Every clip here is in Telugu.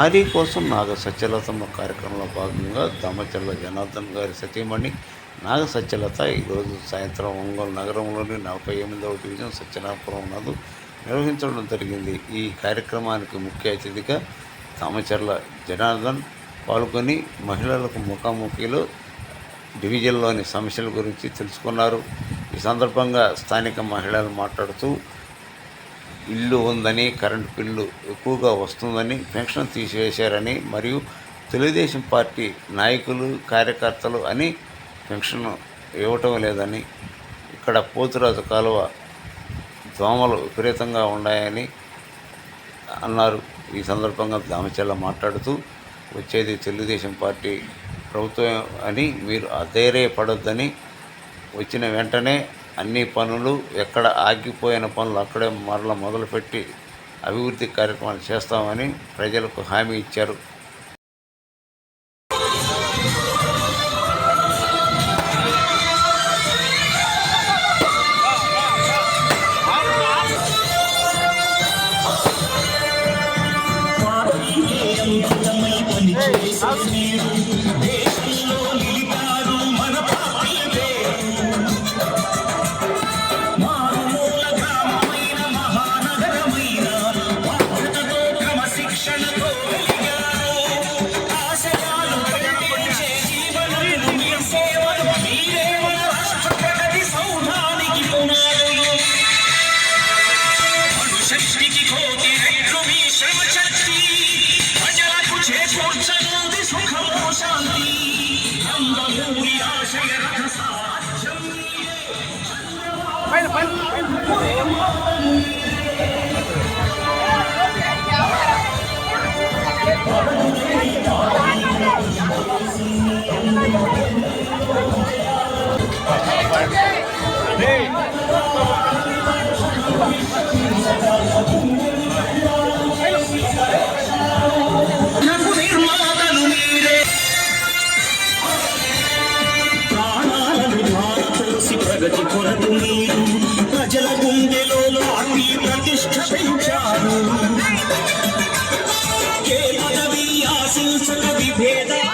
నారీ కోసం నాగ సత్యలతమ్మ కార్యక్రమంలో భాగంగా దామచర్ల జనార్దన్ గారి సతీమణి నాగ సత్యలత ఈరోజు సాయంత్రం ఒంగోలు నగరంలోని 48వ డివిజన్ సత్యనాపురం నందు నిర్వహించడం జరిగింది. ఈ కార్యక్రమానికి ముఖ్య అతిథిగా దామచర్ల జనార్దన్ పాల్గొని మహిళలకు ముఖాముఖిలో డివిజన్లోని సమస్యల గురించి తెలుసుకున్నారు. ఈ సందర్భంగా స్థానిక మహిళలు మాట్లాడుతూ ఇల్లు ఉందని, కరెంటు బిల్లు ఎక్కువగా వస్తుందని, పెన్షన్ తీసివేశారని మరియు తెలుగుదేశం పార్టీ నాయకులు కార్యకర్తలు అని పెన్షన్ ఇవ్వటం లేదని, ఇక్కడ పోతురాజు కాలువ దోమలు విపరీతంగా ఉన్నాయని అన్నారు. ఈ సందర్భంగా దామచర్ల మాట్లాడుతూ వచ్చేది తెలుగుదేశం పార్టీ ప్రభుత్వం అని మీరు అధైర్యపడొద్దని, వచ్చిన వెంటనే అన్ని పనులు ఎక్కడ ఆగిపోయిన పనులు అక్కడే మరల మొదలుపెట్టి అభివృద్ధి కార్యక్రమాలు చేస్తామని ప్రజలకు హామీ ఇచ్చారు. ప్రగతి కొరకు మీరు ప్రజల గుండెలో లాంటి ప్రతిష్ట పెంచారు. ఏ పదవి ఆశించక విభేదాలు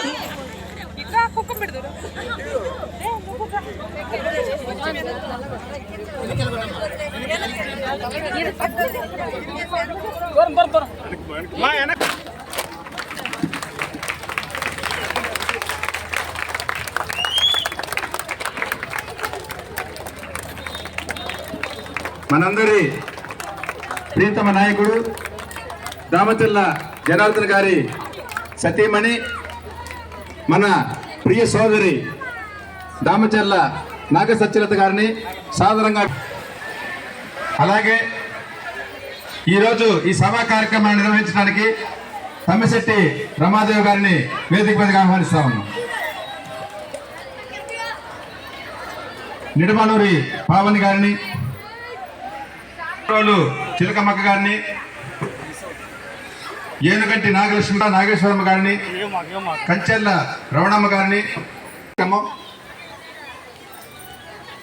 మనందరి ప్రియతమ నాయకుడు దామచర్ల జనార్దన్ గారి సతీమణి మన ప్రియ సోదరి దామచర్ల నాగ సత్యలత గారిని సాదరంగా, అలాగే ఈరోజు ఈ సభా కార్యక్రమాన్ని నిర్వహించడానికి తమ్మిశెట్టి రమాదేవి గారిని వేదిక మీదకి ఆహ్వానిస్తా ఉన్నాం. నిడమనూరి పావని గారిని, చిలకమ్మక్క గారిని, ఏనుగంటి నాగలక్ష్మి నాగేశ్వరమ్మ గారిని, కంచెల్ల రవణమ్మ గారిని,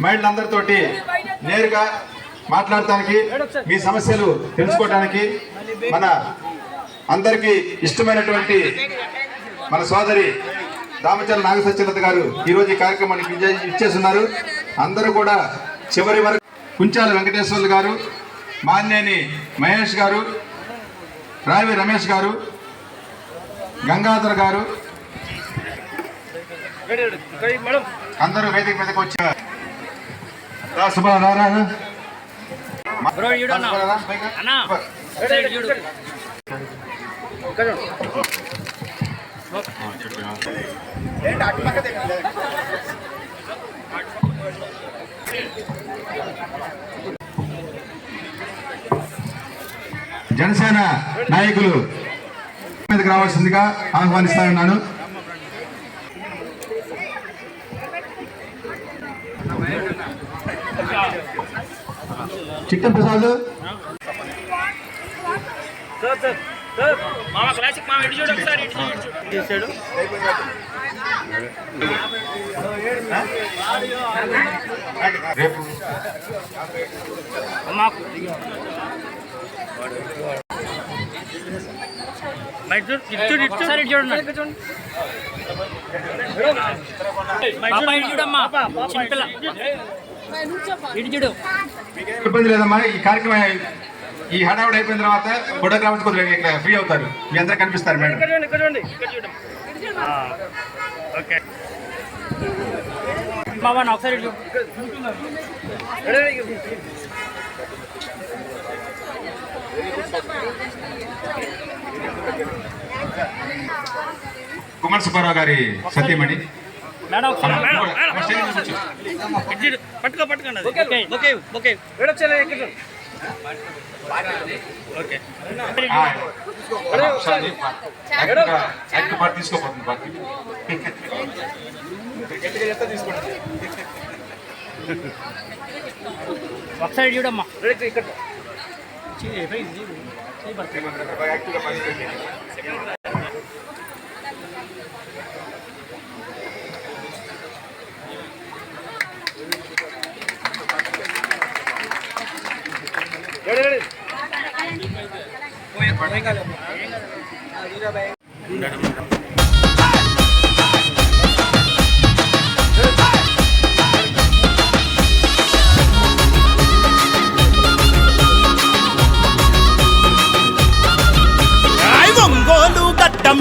మహిళలందరితోటి నేరుగా మాట్లాడటానికి, మీ సమస్యలు తెలుసుకోవడానికి మన అందరికీ ఇష్టమైనటువంటి మన సోదరి దామచర్ల నాగ సత్యలత గారు ఈరోజు ఈ కార్యక్రమానికి ఇచ్చేస్తున్నారు. అందరూ కూడా చివరి వరకు కుంచాల వెంకటేశ్వర్లు గారు, మాన్నేని మహేష్ గారు, రావి రమేష్ గారు, గంగాధర్ గారు అందరూ వేదిక మీదకి వచ్చారు. జనసేన నాయకులు మీదకి రావాల్సిందిగా ఆహ్వానిస్తా ఉన్నాను. చిట్టం ప్రసాద్ మామ క్లాసిక్ మామ ఇటు చూడు ఒకసారి ఇటు చేశాడు. రేపు అమ్మా ఇబ్బంది లేదమ్మా. ఈ కార్యక్రమం ఈ హడావుడి అయిపోయిన తర్వాత ఫోటోగ్రాఫర్స్ కొద్దిగా ఇక్కడ ఫ్రీ అవుతారు. మీ అందరూ కనిపిస్తారు మేడం. ఓకే బాబా ఒకసారి కుమార్ సుబ్బారావు గారి సత్యమణి మేడం పట్టుకోండి ఓకే తీసుకోపోతుంది బాకీ ఒకసారి చూడమ్మా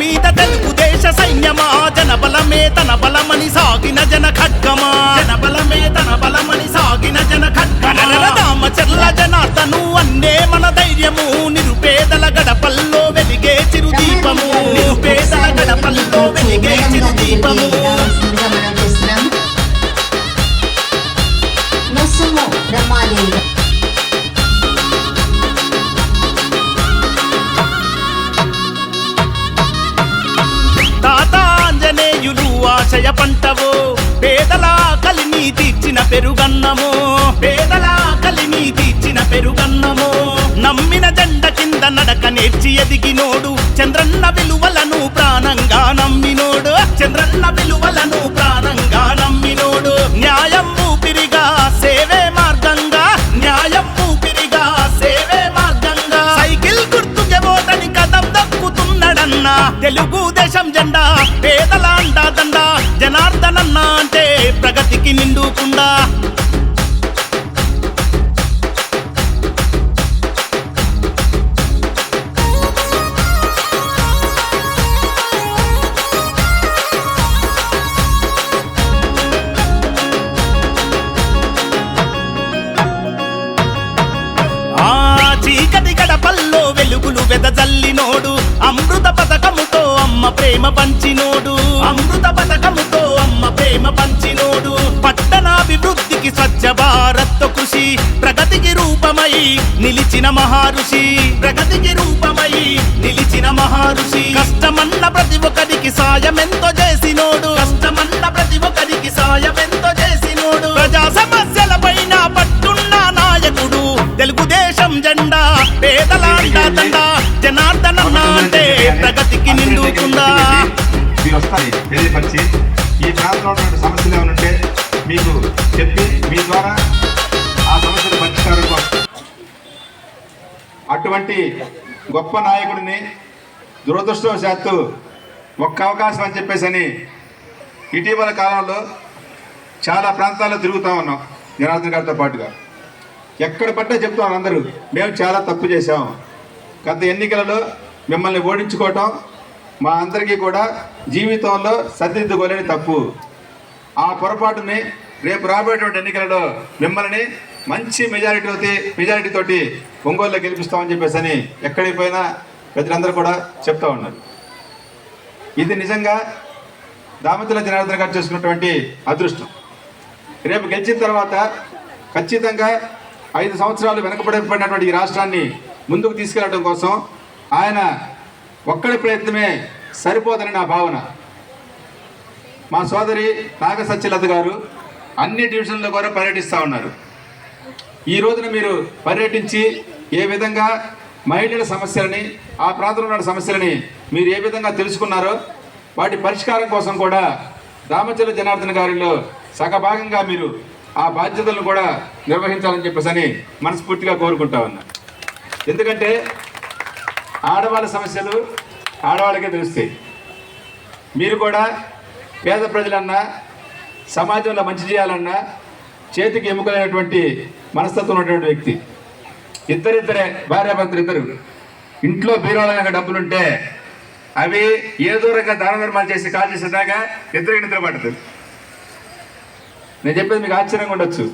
మీద తెలుగుదేశ సైన్యమా జనబలమే తన బలమని సాగిన జన ఖడ్గమా జనబలమే తన బలమని సాగిన జన ఖడ్గమా రామచర్ల జనార్దను అన్నే మన ధైర్యము నిరుపేదల గడపల్లో వెలిగే చిరుదీపము నిరుపేదల గడపల్లో వెలిగే చిరుదీపము ఆశయ పంటవో పేదల కలిని తీర్చిన పెరుగన్నమో పేదల కలిని తీర్చిన పెరుగన్నమో నమ్మిన జెండ కింద నడక నేర్చి ఎదిగినోడు చంద్రన్న విలువలను ప్రాణంగా నమ్మినోడు చంద్రన్న విలువలను ప్రాణంగా నమ్మినోడు న్యాయం ఊపిరిగా సేవే మార్గంగా న్యాయం ఊపిరిగా సేవే మార్గంగా సైకిల్ గుర్తుకే ఓటని కదం దక్కుతున్నాడన్నా తెలుగుదేశం జెండా పేదల అండాదండ జనార్దనన్న అంటే ప్రగతికి నిండుకుండా చీకటి గడపల్లో వెలుగులు వెదజల్లినోడు అమృత పథకముతో అమ్మ ప్రేమ పంచినోడు అమృత పథకముతో అమ్మ ప్రేమ పంచినోడు పట్టణాభివృద్ధికి స్వచ్ఛ భారత్ కృషి ప్రగతికి రూపమై నిలిచిన మహారుషి ప్రగతికి రూపమై నిలిచిన మహారుషి కష్టమన్న ప్రతి ఒక్కరికి సాయమెంతో చేసినోడు కష్టమన్న ప్రతి ఒక్కరికి సాయమెంతో చేసినోడు ప్రజా సమస్యల పైన పట్టున్న నాయకుడు తెలుగుదేశం జెండా పేదల అండాదండ జనార్దనన్న అంటే ప్రగతికి నిండుకుండా మీరు వస్తాయి తెలియపరిచి ఈ ప్రాంతంలో ఉన్నటువంటి సమస్యలు ఏమైనా ఉంటే మీకు చెప్పి మీ ద్వారా ఆ సమస్యల పరిష్కారం కోసం అటువంటి గొప్ప నాయకుడిని దురదృష్టవశాత్తు ఒక్క అవకాశం అని చెప్పేసి అని ఇటీవల కాలంలో చాలా ప్రాంతాల్లో తిరుగుతూ ఉన్నాం జనార్దన్ గారితో పాటుగా. ఎక్కడ పట్టే చెప్తాం అందరూ మేము చాలా తప్పు చేశాం, గత ఎన్నికలలో మిమ్మల్ని ఓడించుకోవటం మా అందరికీ కూడా జీవితంలో సరిదిద్దుకోలేని తప్పు. ఆ పొరపాటుని రేపు రాబోయేటువంటి ఎన్నికలలో మిమ్మల్ని మంచి మెజారిటీతోటి ఒంగోలులో గెలిపిస్తామని చెప్పేసి అని ఎక్కడికి పోయినా ప్రజలందరూ కూడా చెప్తా ఉన్నారు. ఇది నిజంగా దామచర్ల జనార్దన్ గారు చేసుకున్నటువంటి అదృష్టం. రేపు గెలిచిన తర్వాత ఖచ్చితంగా 5 సంవత్సరాలు వెనకబడిపోయినటువంటి ఈ రాష్ట్రాన్ని ముందుకు తీసుకెళ్లడం కోసం ఆయన ఒక్కడి ప్రయత్నమే సరిపోదని నా భావన. మా సోదరి నాగ సత్యలత గారు అన్ని డివిజన్లో కూడా పర్యటిస్తూ ఉన్నారు. ఈ రోజున మీరు పర్యటించి ఏ విధంగా మహిళల సమస్యలని ఆ ప్రాంతంలో ఉన్న సమస్యలని మీరు ఏ విధంగా తెలుసుకున్నారో వాటి పరిష్కారం కోసం కూడా దామచర్ల జనార్దన్ గారిలో సగభాగంగా మీరు ఆ బాధ్యతలను కూడా నిర్వహించాలని చెప్పేసి మనస్ఫూర్తిగా కోరుకుంటా ఉన్నా. ఎందుకంటే ఆడవాళ్ళ సమస్యలు ఆడవాళ్ళకే తెలుస్తాయి. మీరు కూడా పేద ప్రజలన్నా సమాజంలో మంచి చేయాలన్నా చేతికి ఎముకలైనటువంటి మనస్తత్వం ఉన్నటువంటి వ్యక్తి. ఇద్దరే భార్యాభర్తలు ఇద్దరు ఇంట్లో బీరోళంగా డబ్బులుంటే అవి ఏ దూరంగా దాన ధర్మాలు చేసి కాల్ చేసేదాకా ఇద్దరికి నిద్ర పడుతుంది. నేను చెప్పేది మీకు ఆశ్చర్యంగా ఉండొచ్చు.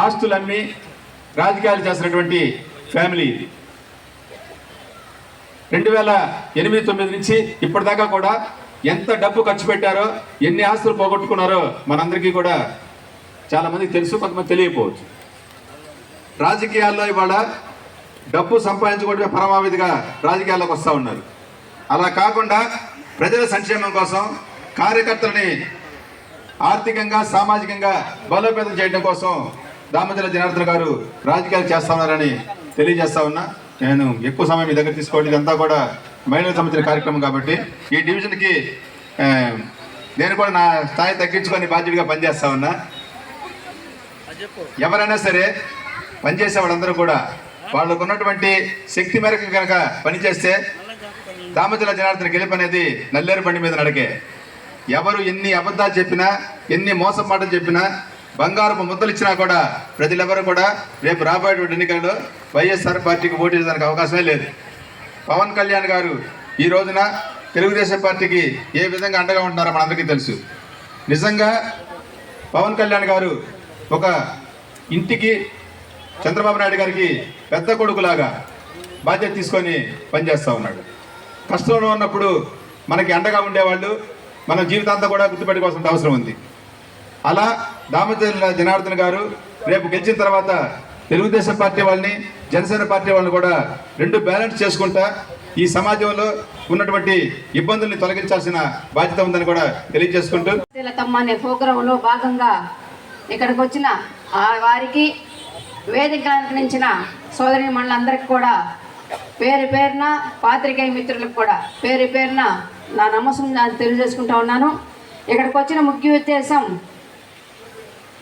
ఆస్తులు అమ్మి రాజకీయాలు చేస్తున్నటువంటి ఫ్యామిలీ ఇది. 2008-9 నుంచి ఇప్పటిదాకా కూడా ఎంత డబ్బు ఖర్చు పెట్టారో, ఎన్ని ఆస్తులు పోగొట్టుకున్నారో మనందరికీ కూడా చాలా మందికి తెలుసు, కొంతమంది తెలియకపోవచ్చు. రాజకీయాల్లో ఇవాళ డబ్బు సంపాదించుకోవడమే పరమావధిగా రాజకీయాల్లోకి వస్తూ ఉన్నారు. అలా కాకుండా ప్రజల సంక్షేమం కోసం కార్యకర్తలని ఆర్థికంగా సామాజికంగా బలోపేతం చేయడం కోసం దామచర్ల జనార్దన్ గారు రాజకీయాలు చేస్తా ఉన్నారని తెలియజేస్తా ఉన్నా. నేను ఎక్కువ సమయం మీ దగ్గర తీసుకోవడం, ఇదంతా కూడా మహిళలకు సంబంధించిన కార్యక్రమం కాబట్టి ఈ డివిజన్కి నేను కూడా నా స్థాయి తగ్గించుకొని బాధ్యతగా పనిచేస్తా ఉన్నా. ఎవరైనా సరే పనిచేసే వాళ్ళందరూ కూడా వాళ్ళకు ఉన్నటువంటి శక్తి మేరకు కనుక పనిచేస్తే దామచర్ల జనార్దన్ గెలుపు అనేది నల్లేరు బండి మీద నడకే. ఎవరు ఎన్ని అబద్ధాలు చెప్పినా, ఎన్ని మోసం మాటలు చెప్పినా, బంగారపు ముద్దలు ఇచ్చినా కూడా ప్రజలెవరూ కూడా రేపు రాబోయేటువంటి ఎన్నికల్లో వైఎస్ఆర్ పార్టీకి ఓటు వేయడానికి అవకాశమే లేదు. పవన్ కళ్యాణ్ గారు ఈ రోజున తెలుగుదేశం పార్టీకి ఏ విధంగా అండగా ఉంటున్నారో మనందరికీ తెలుసు. నిజంగా పవన్ కళ్యాణ్ గారు ఒక ఇంటికి చంద్రబాబు నాయుడు గారికి పెద్ద కొడుకులాగా బాధ్యత తీసుకొని పనిచేస్తూ ఉన్నాడు. కష్టంలో ఉన్నప్పుడు మనకి అండగా ఉండేవాళ్ళు మన జీవితాంతం కూడా గుర్తుపెట్టుకోవాల్సిన అవసరం ఉంది. అలా దామచర్ల జనార్దన్ గారు రేపు గెలిచిన తర్వాత తెలుగుదేశం పార్టీ వాళ్ళని, జనసేన పార్టీ వాళ్ళని కూడా రెండు బ్యాలెన్స్ చేసుకుంటా ఈ సమాజంలో ఉన్నటువంటి ఇబ్బందుల్ని తొలగించాల్సిన బాధ్యత ఉందని కూడా తెలియజేసుకుంటూ అనే ప్రోగ్రాంలో భాగంగా ఇక్కడికి వచ్చిన వారికి, వేదిక అలంకరించిన సోదరి మండలందరికీ కూడా పేరు పేరున, పాత్రికేయ మిత్రులకు కూడా పేరు పేరున నా నమస్కారం తెలియజేసుకుంటా ఉన్నాను. ఇక్కడికి వచ్చిన ముఖ్య ఉద్దేశం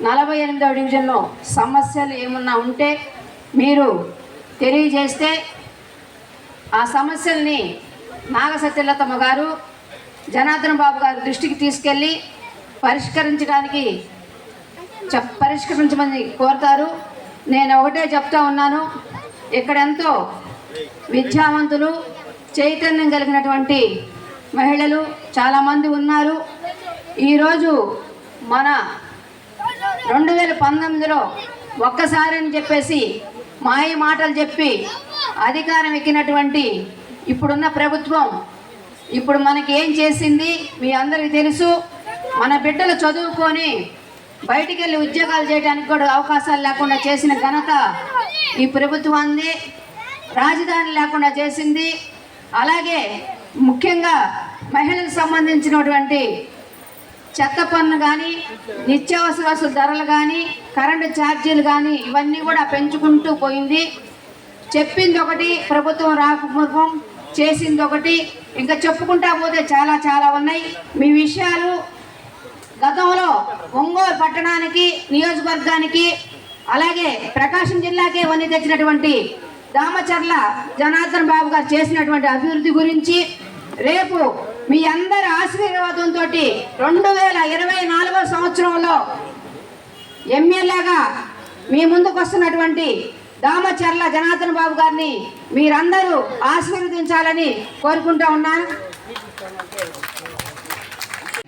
48వ డివిజన్లో సమస్యలు ఏమన్నా ఉంటే మీరు తెలియజేస్తే ఆ సమస్యల్ని నాగసత్యలతమ్మ గారు, జనార్దన్ బాబు గారి దృష్టికి తీసుకెళ్ళి పరిష్కరించమని కోరుతారు. నేను ఒకటే చెప్తా ఉన్నాను, ఇక్కడ ఎంతో విద్యావంతులు, చైతన్యం కలిగినటువంటి మహిళలు చాలామంది ఉన్నారు. ఈరోజు మన 2019లో ఒక్కసారి అని చెప్పేసి మాయ మాటలు చెప్పి అధికారం ఎక్కినటువంటి ఇప్పుడున్న ప్రభుత్వం ఇప్పుడు మనకి ఏం చేసింది మీ అందరికీ తెలుసు. మన బిడ్డలు చదువుకొని బయటికి వెళ్ళి ఉద్యోగాలు చేయడానికి కూడా అవకాశాలు లేకుండా చేసిన ఘనత ఈ ప్రభుత్వాన్ని. రాజధాని లేకుండా చేసింది. అలాగే ముఖ్యంగా మహిళలకు సంబంధించినటువంటి చెత్త పన్ను కానీ, నిత్యావసర వస్తువుల ధరలు కానీ, కరెంటు ఛార్జీలు కానీ ఇవన్నీ కూడా పెంచుకుంటూ పోయింది. చెప్పింది ఒకటి, ప్రభుత్వం రాకపూర్వం చేసింది ఒకటి, ఇంకా చెప్పుకుంటా పోతే చాలా చాలా ఉన్నాయి. మీ విషయాలు గతంలో ఒంగోలు పట్టణానికి, నియోజకవర్గానికి, అలాగే ప్రకాశం జిల్లాకే వన్నీ తెచ్చినటువంటి దామచర్ల జనార్దన్ బాబు గారు చేసినటువంటి అభివృద్ధి గురించి రేపు మీ అందరి ఆశీర్వాదంతో 2024వ సంవత్సరంలో ఎమ్మెల్యేగా మీ ముందుకు వస్తున్నటువంటి దామచర్ల జనార్దన్ బాబు గారిని మీరందరూ ఆశీర్వదించాలని కోరుకుంటూ ఉన్నాను.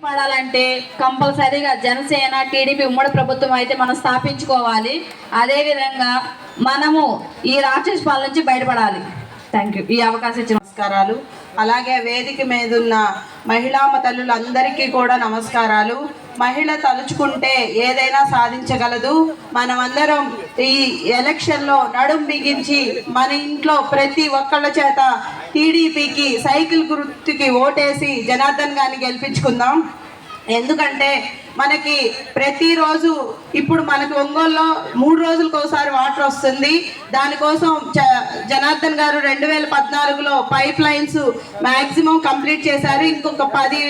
పడాలంటే కంపల్సరీగా జనసేన, టీడీపీ ఉమ్మడి ప్రభుత్వం అయితే మనం స్థాపించుకోవాలి. అదేవిధంగా మనము ఈ రాక్షస పాలన నుంచి బయటపడాలి. Thank you. ఈ అవకాశం ఇచ్చిన నమస్కారాలు. అలాగే వేదిక మీద ఉన్న మహిళామ తల్లులందరికీ కూడా నమస్కారాలు. మహిళ తలుచుకుంటే ఏదైనా సాధించగలదు. మనమందరం ఈ ఎలక్షన్లో నడుం బిగించి మన ఇంట్లో ప్రతి ఒక్కళ్ళ చేత టీడీపీకి సైకిల్ గుర్తుకి ఓటేసి జనార్దన్ గారిని గెలిపించుకుందాం. ఎందుకంటే మనకి ప్రతిరోజు ఇప్పుడు మనకి ఒంగోలులో 3 రోజులకు ఒకసారి వాటర్ వస్తుంది. దానికోసం జనార్దన్ గారు 2014లో పైప్ లైన్స్ మ్యాక్సిమం కంప్లీట్ చేశారు. ఇంకొక 10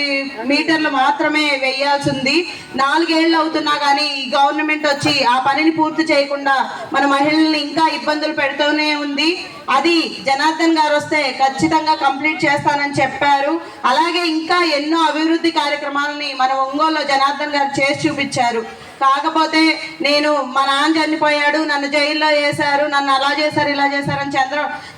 మీటర్లు మాత్రమే వేయాల్సి ఉంది. 4 ఏళ్ళు అవుతున్నా కానీ ఈ గవర్నమెంట్ వచ్చి ఆ పనిని పూర్తి చేయకుండా మన మహిళల్ని ఇంకా ఇబ్బందులు పెడుతూనే ఉంది. అది జనార్దన్ గారు వస్తే ఖచ్చితంగా కంప్లీట్ చేస్తానని చెప్పారు. అలాగే ఇంకా ఎన్నో అభివృద్ధి కార్యక్రమాలని మన ఒంగోలులో జనార్దన్ గారు చేసి చూపించారు. కాకపోతే నేను మా నాన్న చనిపోయాడు, నన్ను జైల్లో వేశారు, నన్ను అలా చేశారు ఇలా చేశారని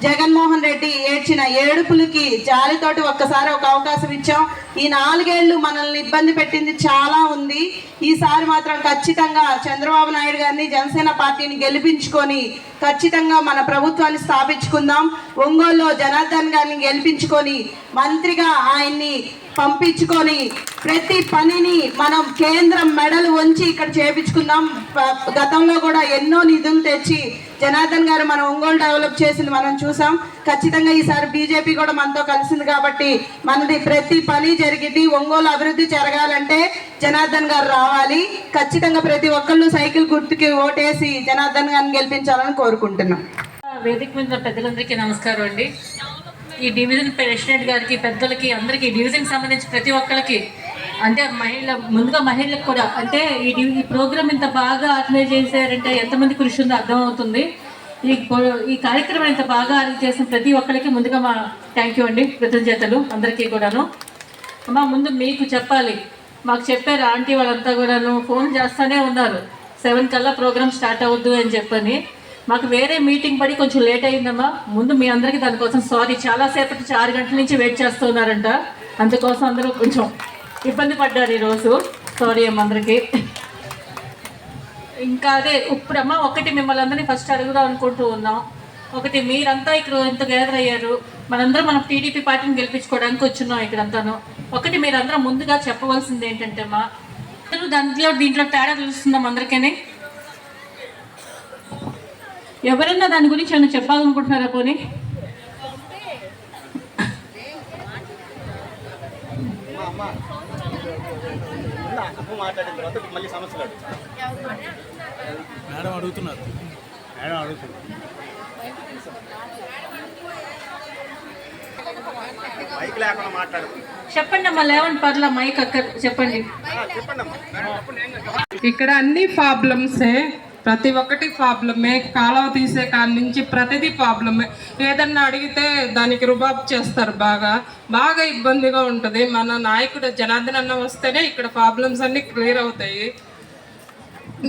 జగన్మోహన్ రెడ్డి ఏడ్చిన ఏడుపులకి జాలితోటి ఒక్కసారి ఒక అవకాశం ఇచ్చాం. ఈ 4 ఏళ్ళు మనల్ని ఇబ్బంది పెట్టింది చాలా ఉంది. ఈసారి మాత్రం ఖచ్చితంగా చంద్రబాబు నాయుడు గారిని జనసేన పార్టీని గెలిపించుకొని ఖచ్చితంగా మన ప్రభుత్వాన్ని స్థాపించుకుందాం. ఒంగోలులో జనార్దన్ గారిని గెలిపించుకొని మంత్రిగా ఆయన్ని పంపించుకొని ప్రతి పనిని మనం కేంద్రం మెడలు వంచి ఇక్కడ చేపించుకుందాం. గతంలో కూడా ఎన్నో నిధులు తెచ్చి జనార్దన్ గారు మన ఒంగోలు డెవలప్ చేసింది మనం చూసాం. ఖచ్చితంగా ఈసారి బీజేపీ కూడా మనతో కలిసింది కాబట్టి మనది ప్రతి పని జరిగింది. ఒంగోలు అభివృద్ధి జరగాలంటే జనార్దన్ గారు రావాలి. ఖచ్చితంగా ప్రతి ఒక్కళ్ళు సైకిల్ గుర్తుకి ఓటేసి జనార్దన్ గారిని గెలిపించాలని కోరుకుంటున్నాం. వేదిక మీద పెద్దలందరికీ నమస్కారం అండి. ఈ డివిజన్ ప్రెసిడెంట్ గారికి, పెద్దలకి, అందరికీ డివిజన్కి సంబంధించి ప్రతి ఒక్కరికి, అంటే ముందుగా మహిళలకు కూడా, అంటే ఈ ప్రోగ్రామ్ ఇంత బాగా ఆర్గనైజ్ చేశారంటే ఎంతమంది కృషి ఉందో అర్థమవుతుంది. ఈ కార్యక్రమం ఇంత బాగా ఆర్గనైజ్ చేసిన ప్రతి ఒక్కరికి ముందుగా మా థ్యాంక్ యూ అండి, కృతజ్ఞతలు అందరికీ కూడాను. అమ్మా ముందు మీకు చెప్పాలి, మాకు చెప్పారు ఆంటీ వాళ్ళంతా కూడాను, ఫోన్ చేస్తూనే ఉన్నారు 7 కల్లా ప్రోగ్రామ్ స్టార్ట్ అవ్వద్దు అని చెప్పని. మాకు వేరే మీటింగ్ పడి కొంచెం లేట్ అయిందమ్మా. ముందు మీ అందరికీ దానికోసం సారీ. చాలాసేపటి 6 గంటల నుంచి వెయిట్ చేస్తున్నారంట, అందుకోసం అందరూ కొంచెం ఇబ్బంది పడ్డారు ఈరోజు. సారీ అమ్మ అందరికీ. ఇంకా అదే ఇప్పుడమ్మా ఒకటి మిమ్మల్ని అందరినీ ఫస్ట్ అడుగుదాం అనుకుంటూ ఉన్నాం. ఒకటి, మీరంతా ఇక్కడ ఎంత గ్యాదర్ అయ్యారు, మనందరం మనం టీడీపీ పార్టీని గెలిపించుకోవడానికి వచ్చున్నాం ఇక్కడంతాను. ఒకటి మీరందరం ముందుగా చెప్పవలసింది ఏంటంటే అమ్మా, దీంట్లో తేడా తెలుస్తున్నాం అందరికీ. ఎవరన్నా దాని గురించి ఏమైనా చెప్పాలనుకుంటున్నారా? పోనీ చెప్పండి అమ్మా, లేవండి పర్లా, మైక్ అక్కడ చెప్పండి. ఇక్కడ అన్ని ప్రాబ్లమ్సే, ప్రతి ఒక్కటి ప్రాబ్లమే. కాలువ తీసే కాడి నుంచి ప్రతిదీ ప్రాబ్లమే. ఏదన్నా అడిగితే దానికి రుబాబు చేస్తారు. బాగా ఇబ్బందిగా ఉంటుంది. మన నాయకుడు జనార్దన్ అన్న వస్తేనే ఇక్కడ ప్రాబ్లమ్స్ అన్నీ క్లియర్ అవుతాయి.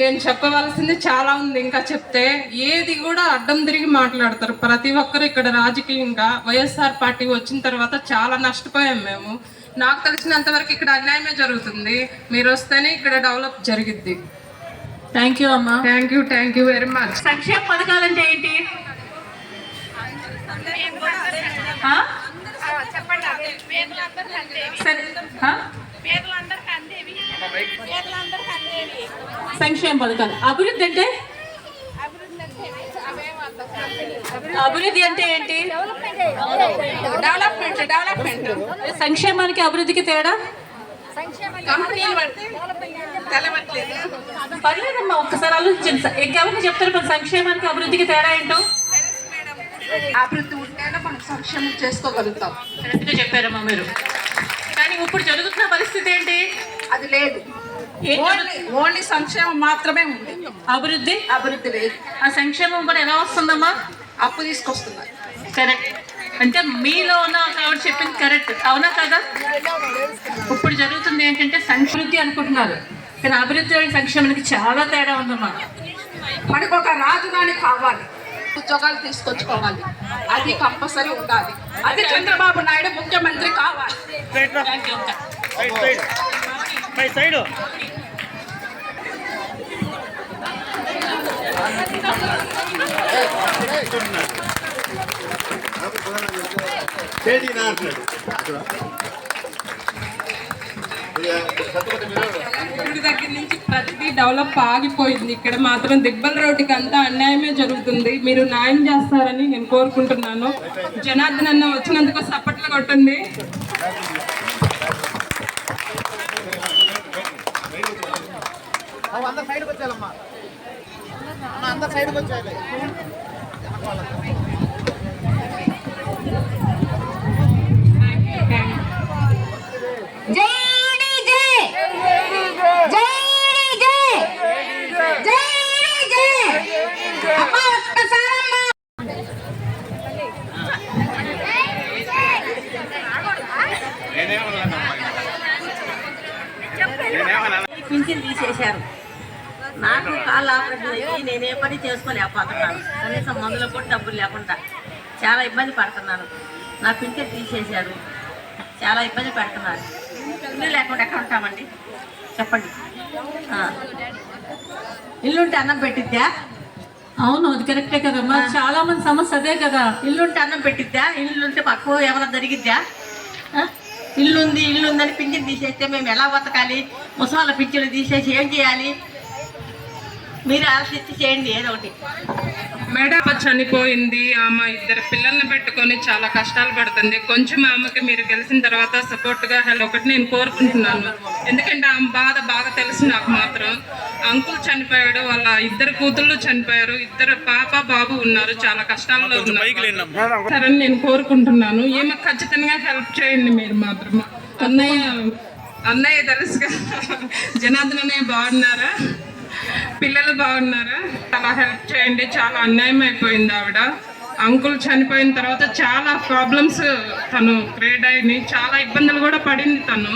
నేను చెప్పవలసింది చాలా ఉంది, ఇంకా చెప్తే ఏది కూడా అడ్డం తిరిగి మాట్లాడతారు ప్రతి ఒక్కరు. ఇక్కడ రాజకీయంగా వైఎస్ఆర్ పార్టీ వచ్చిన తర్వాత చాలా నష్టపోయాం మేము. నాకు తెలిసినంత వరకు ఇక్కడ అన్యాయమే జరుగుతుంది. మీరు వస్తేనే ఇక్కడ డెవలప్ జరిగిద్ది. థ్యాంక్ యూ అమ్మా. Thank you very much. సంక్షేమ పథకాలంటే ఏంటి? సంక్షేమ పథకాలు. అభివృద్ధి అంటే అంటే ఏంటి? డెవలప్మెంట్. సంక్షేమానికి అభివృద్ధికి తేడా? పర్లేదమ్మా, ఒక్కసారి ఆలోచించండి. ఇంకెవరిని చెప్తారు మన సంక్షేమానికి అభివృద్ధికి తేడా ఏంటో? అభివృద్ధి ఉంటేనే మనం సంక్షేమం చేసుకోగలుగుతాం. కరెక్ట్గా చెప్పారమ్మా మీరు. కానీ ఇప్పుడు జరుగుతున్న పరిస్థితి ఏంటి? అది లేదు. ఓన్లీ సంక్షేమం మాత్రమే ఉంది. అభివృద్ధి లేదు. ఆ సంక్షేమం కూడా ఎలా వస్తుందమ్మా? అప్పు తీసుకొస్తున్నారు. కరెక్ట్. అంటే మీలో ఉన్న ఆవిడ చెప్పింది కరెక్ట్, అవునా కదా? ఇప్పుడు జరుగుతుంది ఏంటంటే సంక్షృద్ధి అనుకుంటున్నారు, కానీ అభివృద్ధి సంక్షేమానికి చాలా తేడా ఉందమ్మా. మనకు ఒక రాజధాని కావాలి, ఉద్యోగాలు తీసుకొచ్చుకోవాలి, అది కంపల్సరీ ఉండాలి. అది చంద్రబాబు నాయుడు ముఖ్యమంత్రి కావాలి. దగ్గర నుంచి ప్రతిదీ డెవలప్ ఆగిపోయింది. ఇక్కడ మాత్రం దిబ్బల రోడ్డుకి అంతా అన్యాయమే జరుగుతుంది. మీరు న్యాయం చేస్తారని నేను కోరుకుంటున్నాను. జనార్దన్ అన్న వచ్చినందుకు సప్పట్లు కొట్టండి. పింఛన్ తీసేశారు. నాకు కాళ్ళు ఆపరేషన్ అయ్యి నేనే పని చేసుకోలేకపోతున్నాను. కనీసం మందులో కూడా డబ్బులు లేకుండా చాలా ఇబ్బంది పడుతున్నాను. నా పింఛన్ తీసేశారు, చాలా ఇబ్బంది పడుతున్నారు. ఇల్లు లేకుండా ఎక్కడ ఉంటామండి చెప్పండి? ఇల్లుంటే అన్నం పెట్టిద్దా? అవును, అది కరెక్టే కదమ్మా. చాలా మంది సమస్య అదే కదా. ఇల్లుంటే అన్నం పెట్టిద్దా? ఇల్లుంటే మాకు ఏమైనా జరిగిద్దా? ఇల్లుందని పింఛన్ తీసేస్తే మేము ఎలా బతకాలి? ముసలాళ్ళ పింఛన్లు తీసేసి ఏం చేయాలి? మీరు ఆలోచించి చేయండి ఏదో ఒకటి. మేడం చనిపోయింది, ఆమె 2 పిల్లల్ని పెట్టుకొని చాలా కష్టాలు పడుతుంది. కొంచెం ఆమెకి మీరు గెలిచిన తర్వాత సపోర్ట్గా ఒకటి నేను కోరుకుంటున్నాను. ఎందుకంటే ఆమె బాధ బాగా తెలుసు నాకు మాత్రం. అంకుల్ చనిపోయాడు, వాళ్ళ 2 కూతుళ్ళు చనిపోయారు, 2 పాప బాబు ఉన్నారు, చాలా కష్టాల్లో ఉన్నారు. సరే నేను కోరుకుంటున్నాను, ఈమె ఖచ్చితంగా హెల్ప్ చేయండి మీరు మాత్రం. అన్నయ్య తెలుసు కదా, జనార్దన్ అన్నయ్య బాగున్నారా? పిల్లలు బాగున్నారా? చాలా హెల్ప్ చేయండి. చాలా అన్యాయం అయిపోయింది ఆవిడ. అంకుల్ చనిపోయిన తర్వాత చాలా ప్రాబ్లమ్స్ తను క్రియేట్ అయ్యి చాలా ఇబ్బందులు కూడా పడింది తను.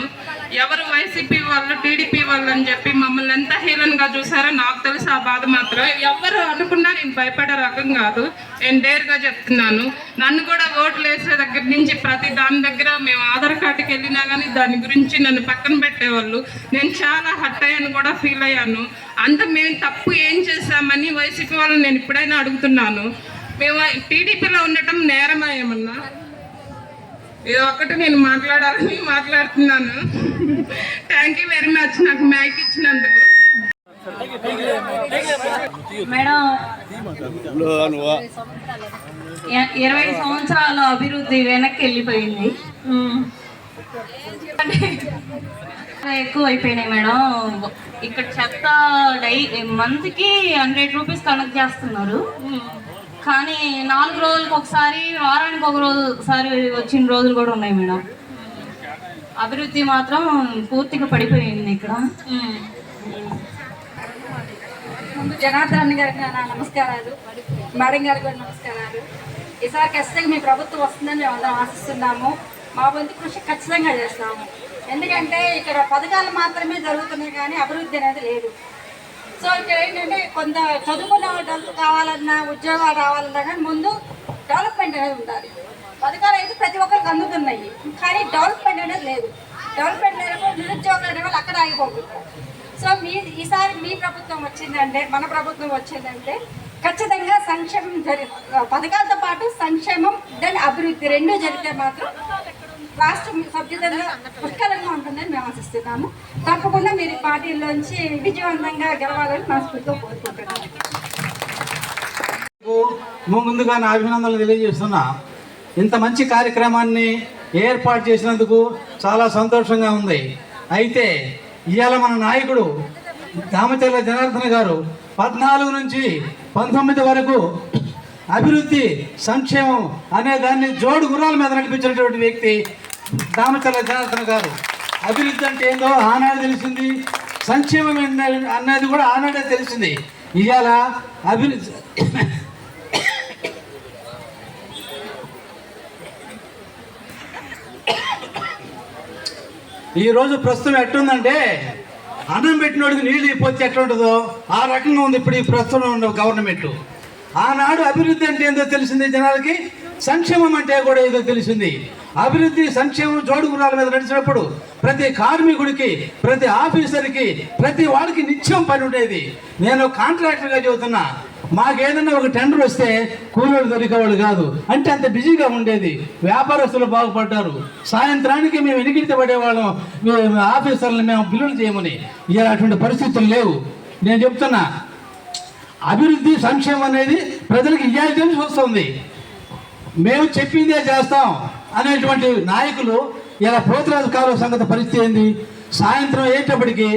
ఎవరు వైసీపీ వాళ్ళు టీడీపీ వాళ్ళు అని చెప్పి మమ్మల్ని ఎంత హీలన్గా చూసారో నాకు తెలుసు ఆ బాధ మాత్రం. ఎవరు అనుకున్నా నేను భయపడే రకం కాదు, నేను డేర్గా చెప్తున్నాను. నన్ను కూడా ఓట్లు వేసే దగ్గర నుంచి ప్రతి దాని దగ్గర మేము ఆధార్ కార్డుకి వెళ్ళినా కానీ దాని గురించి నన్ను పక్కన పెట్టేవాళ్ళు. నేను చాలా హర్ట్ అయ్యాను కూడా, ఫీల్ అయ్యాను. అంత మేము తప్పు ఏం చేశామని వైసీపీ వాళ్ళని నేను ఇప్పుడైనా అడుగుతున్నాను. మేము టీడీపీలో ఉండటం నేరమా ఏమన్నా? ఇది ఒకటి నేను మాట్లాడాలని మాట్లాడుతున్నాను. థ్యాంక్ యూ వెరీ మచ్ నాకు మైక్ ఇచ్చినందుకు. మేడం 20 సంవత్సరాల అభివృద్ధి వెనక్కి వెళ్ళిపోయింది. ఎక్కువ అయిపోయినాయి మేడం. ఇక్కడ చెత్త మంత్కి 100 రూపీస్ కలెక్ట్ చేస్తున్నారు. కానీ 4 రోజులకు ఒకసారి, వారానికి 1 రోజుసారి వచ్చిన రోజులు కూడా ఉన్నాయి మేడం. అభివృద్ధి మాత్రం పూర్తిగా పడిపోయింది ఇక్కడ. ముందు జనార్దన్ గారికి నా నమస్కారాలు, మేడం గారికి కూడా నమస్కారాలు. ఈసారి ఖచ్చితంగా మీ ప్రభుత్వం వస్తుందని మేము అందరం ఆశిస్తున్నాము. మా వంతు కృషి ఖచ్చితంగా చేస్తాము. ఎందుకంటే ఇక్కడ పథకాలు మాత్రమే జరుగుతున్నాయి కానీ అభివృద్ధి అనేది లేదు. సో ఇక్కడ ఏంటంటే కొంత చదువుకున్న వాళ్ళు కావాలన్నా, ఉద్యోగాలు రావాలన్నా కానీ ముందు డెవలప్మెంట్ అనేది ఉండాలి. పథకాలు అయితే ప్రతి ఒక్కరికి అందుతున్నాయి కానీ డెవలప్మెంట్ అనేది లేదు. డెవలప్మెంట్ లేనప్పుడు నిరుద్యోగులు అనే వాళ్ళు అక్కడ ఆగిపోతున్నారు. సో ఈసారి మీ ప్రభుత్వం వచ్చిందంటే, మన ప్రభుత్వం వచ్చిందంటే ఖచ్చితంగా సంక్షేమం పథకాలతో పాటు సంక్షేమం దాని అభివృద్ధి 2 జరిగితే మాత్రం రాష్ట్రం సభ్యుతంగా పుష్కలంగా ఉంటుందని మేము ఆశిస్తున్నాము. తప్పకుండా మీరు పార్టీల్లోంచి విజయవంతంగా గెలవాలని మనస్ఫూర్తిగా కోరుకుంటున్నాము. ముందుగా నా అభినందనలు తెలియజేస్తున్నా. ఇంత మంచి కార్యక్రమాన్ని ఏర్పాటు చేసినందుకు చాలా సంతోషంగా ఉంది. అయితే ఇవాళ మన నాయకుడు దామచర్ల జనార్దన్ గారు 14 నుంచి 19 వరకు అభివృద్ధి సంక్షేమం అనే దాన్ని జోడు గుర్రాల మీద నడిపించినటువంటి వ్యక్తి దామచర్ల జనార్దన్ గారు. అభివృద్ధి అంటే ఏందో ఆనాడు తెలిసింది, సంక్షేమం అన్నది కూడా ఆనాడే తెలిసింది. ఇవాళ అభివృద్ధి ఈరోజు ప్రస్తుతం ఎట్టుందంటే అన్నం పెట్టినోడికి నీళ్ళు ఇప్పోతే ఎట్లుంటుందో ఆ రకంగా ఉంది ఇప్పుడు ఈ ప్రస్తుతం ఉన్న గవర్నమెంట్. ఆనాడు అభివృద్ధి అంటే ఏందో తెలిసింది జనాలకి, సంక్షేమం అంటే కూడా ఏదో తెలిసింది. అభివృద్ధి సంక్షేమం జోడు గుర్రాల మీద నడిచినప్పుడు ప్రతి కార్మికుడికి, ప్రతి ఆఫీసర్కి, ప్రతి వాడికి నిత్యం పని ఉండేది. నేను కాంట్రాక్టర్గా చెబుతున్నా, మాకేదన్నా ఒక టెండర్ వస్తే కూలీలు దొరికేవాళ్ళు కాదు, అంటే అంత బిజీగా ఉండేది. వ్యాపారస్తులు బాగుపడ్డారు. సాయంత్రానికి మేము వెనుకిడితే పడేవాళ్ళం ఆఫీసర్లను మేము బిల్లులు చేయమని. ఇలా అటువంటి పరిస్థితులు లేవు. నేను చెప్తున్నా, అభివృద్ధి సంక్షేమం అనేది ప్రజలకు ఇవ్వాలి తెలిసి వస్తుంది. మేము చెప్పిందే చేస్తాం అనేటువంటి నాయకులు ఇలా పోతురాజు కాలువ సంగతి పరిస్థితి ఏంది? సాయంత్రం అయ్యేటప్పటికి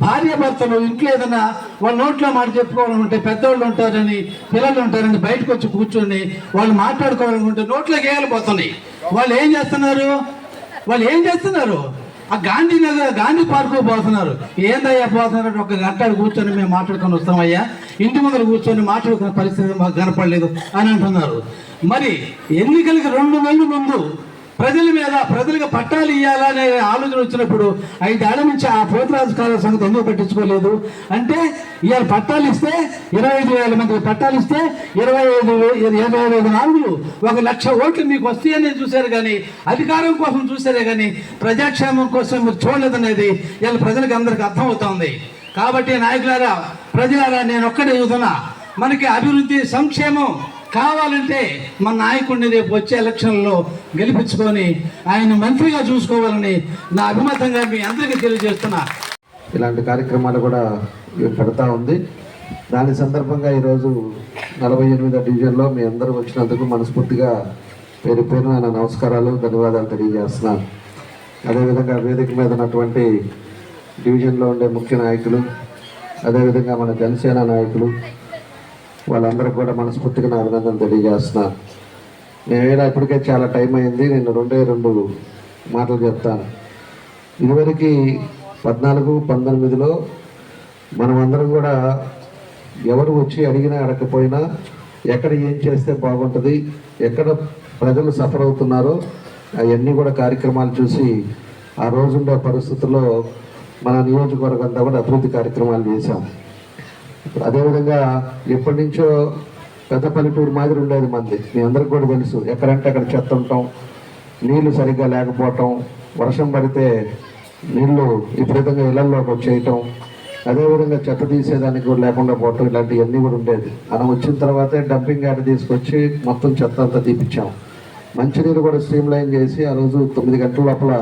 భార్య భర్తలు ఇంట్లో ఏదైనా వాళ్ళ నోట్లో మాట చెప్పుకోవాలనుకుంటే పెద్దవాళ్ళు ఉంటారని పిల్లలు ఉంటారని బయటకు వచ్చి కూర్చొని వాళ్ళు మాట్లాడుకోవాలనుకుంటే నోట్లోకి వేయాలిపోతున్నాయి. వాళ్ళు ఏం చేస్తున్నారు? ఆ గాంధీ పార్కు పోతున్నారు. ఏందయ్యా పోతున్నారు? ఒక గంట కూర్చొని మేము మాట్లాడుకొని వస్తామయ్యా, ఇంటి ముందర కూర్చొని మాట్లాడుకునే పరిస్థితి మాకు కనపడలేదు అని అంటున్నారు. మరి ఎన్నికలకి 2 నెలల ముందు ప్రజలకు పట్టాలు ఇవ్వాలనే ఆలోచన వచ్చినప్పుడు 5 ఏళ్ల నుంచి ఆ పోతురాజు కాల సంగతి ఎందుకు పట్టించుకోలేదు? అంటే ఇవాళ పట్టాలు ఇస్తే 25,000 మందికి పట్టాలు ఇస్తే 25 నాలుగులు 1,00,000 ఓట్లు మీకు వస్తాయని చూశారు, కానీ అధికారం కోసం చూశారే కానీ ప్రజాక్షేమం కోసం మీరు చూడలేదనేది ఇవాళ ప్రజలకు అందరికీ అర్థమవుతోంది. కాబట్టి నాయకులారా, ప్రజలారా, నేను ఒక్కడే చూస్తున్నా, మనకి అభివృద్ధి సంక్షేమం కావాలంటే మన నాయకుడిని రేపు వచ్చే ఎలక్షన్లో గెలిపించుకొని ఆయన మంత్రిగా చూసుకోవాలని నా అభిమతంగా మీ అందరికీ తెలియజేస్తున్నా. ఇలాంటి కార్యక్రమాలు కూడా పెడతా ఉంది. దాని సందర్భంగా ఈరోజు 48వ డివిజన్లో మీ అందరూ వచ్చినందుకు మనస్ఫూర్తిగా పేరు పేరున నమస్కారాలు, ధన్యవాదాలు తెలియజేస్తున్నాను. అదేవిధంగా వేదిక మీద ఉన్నటువంటి డివిజన్లో ఉండే ముఖ్య నాయకులు, అదేవిధంగా మన జనసేన నాయకులు, వాళ్ళందరూ కూడా మనస్ఫూర్తిగా నా అభినందనలు తెలియజేస్తున్నాను. నేనేడా ఇప్పటికే చాలా టైం అయింది, నేను 2 మాటలు చెప్తాను. ఇదివరకు 14-19లో మనమందరం కూడా ఎవరు వచ్చి అడిగినా అడగకపోయినా ఎక్కడ ఏం చేస్తే బాగుంటుంది, ఎక్కడ ప్రజలు సఫర్ అవుతున్నారో అవన్నీ కూడా కార్యక్రమాలు చూసి ఆ రోజుండే పరిస్థితుల్లో మన నియోజకవర్గం అంతా కూడా అభివృద్ధి కార్యక్రమాలు చేశాం. అదేవిధంగా ఎప్పటి నుంచో పెద్ద పల్లెటూరు మాదిరి ఉండేది మంది, మీ అందరికి కూడా తెలుసు. ఎక్కడంటే అక్కడ చెత్త ఉండటం, నీళ్లు సరిగ్గా లేకపోవటం, వర్షం పడితే నీళ్లు విపరీతంగా ఇళ్లలోకి వచ్చేయటం, అదేవిధంగా చెత్త తీసేదానికి కూడా లేకుండా పోవటం, ఇలాంటివన్నీ కూడా ఉండేది. మనం వచ్చిన తర్వాతే డంపింగ్ యార్డ్ తీసుకొచ్చి మొత్తం చెత్త అంతా తీపిచ్చాం. మంచినీళ్ళు కూడా స్ట్రీమ్ లైన్ చేసి ఆ రోజు 9 గంటల లోపల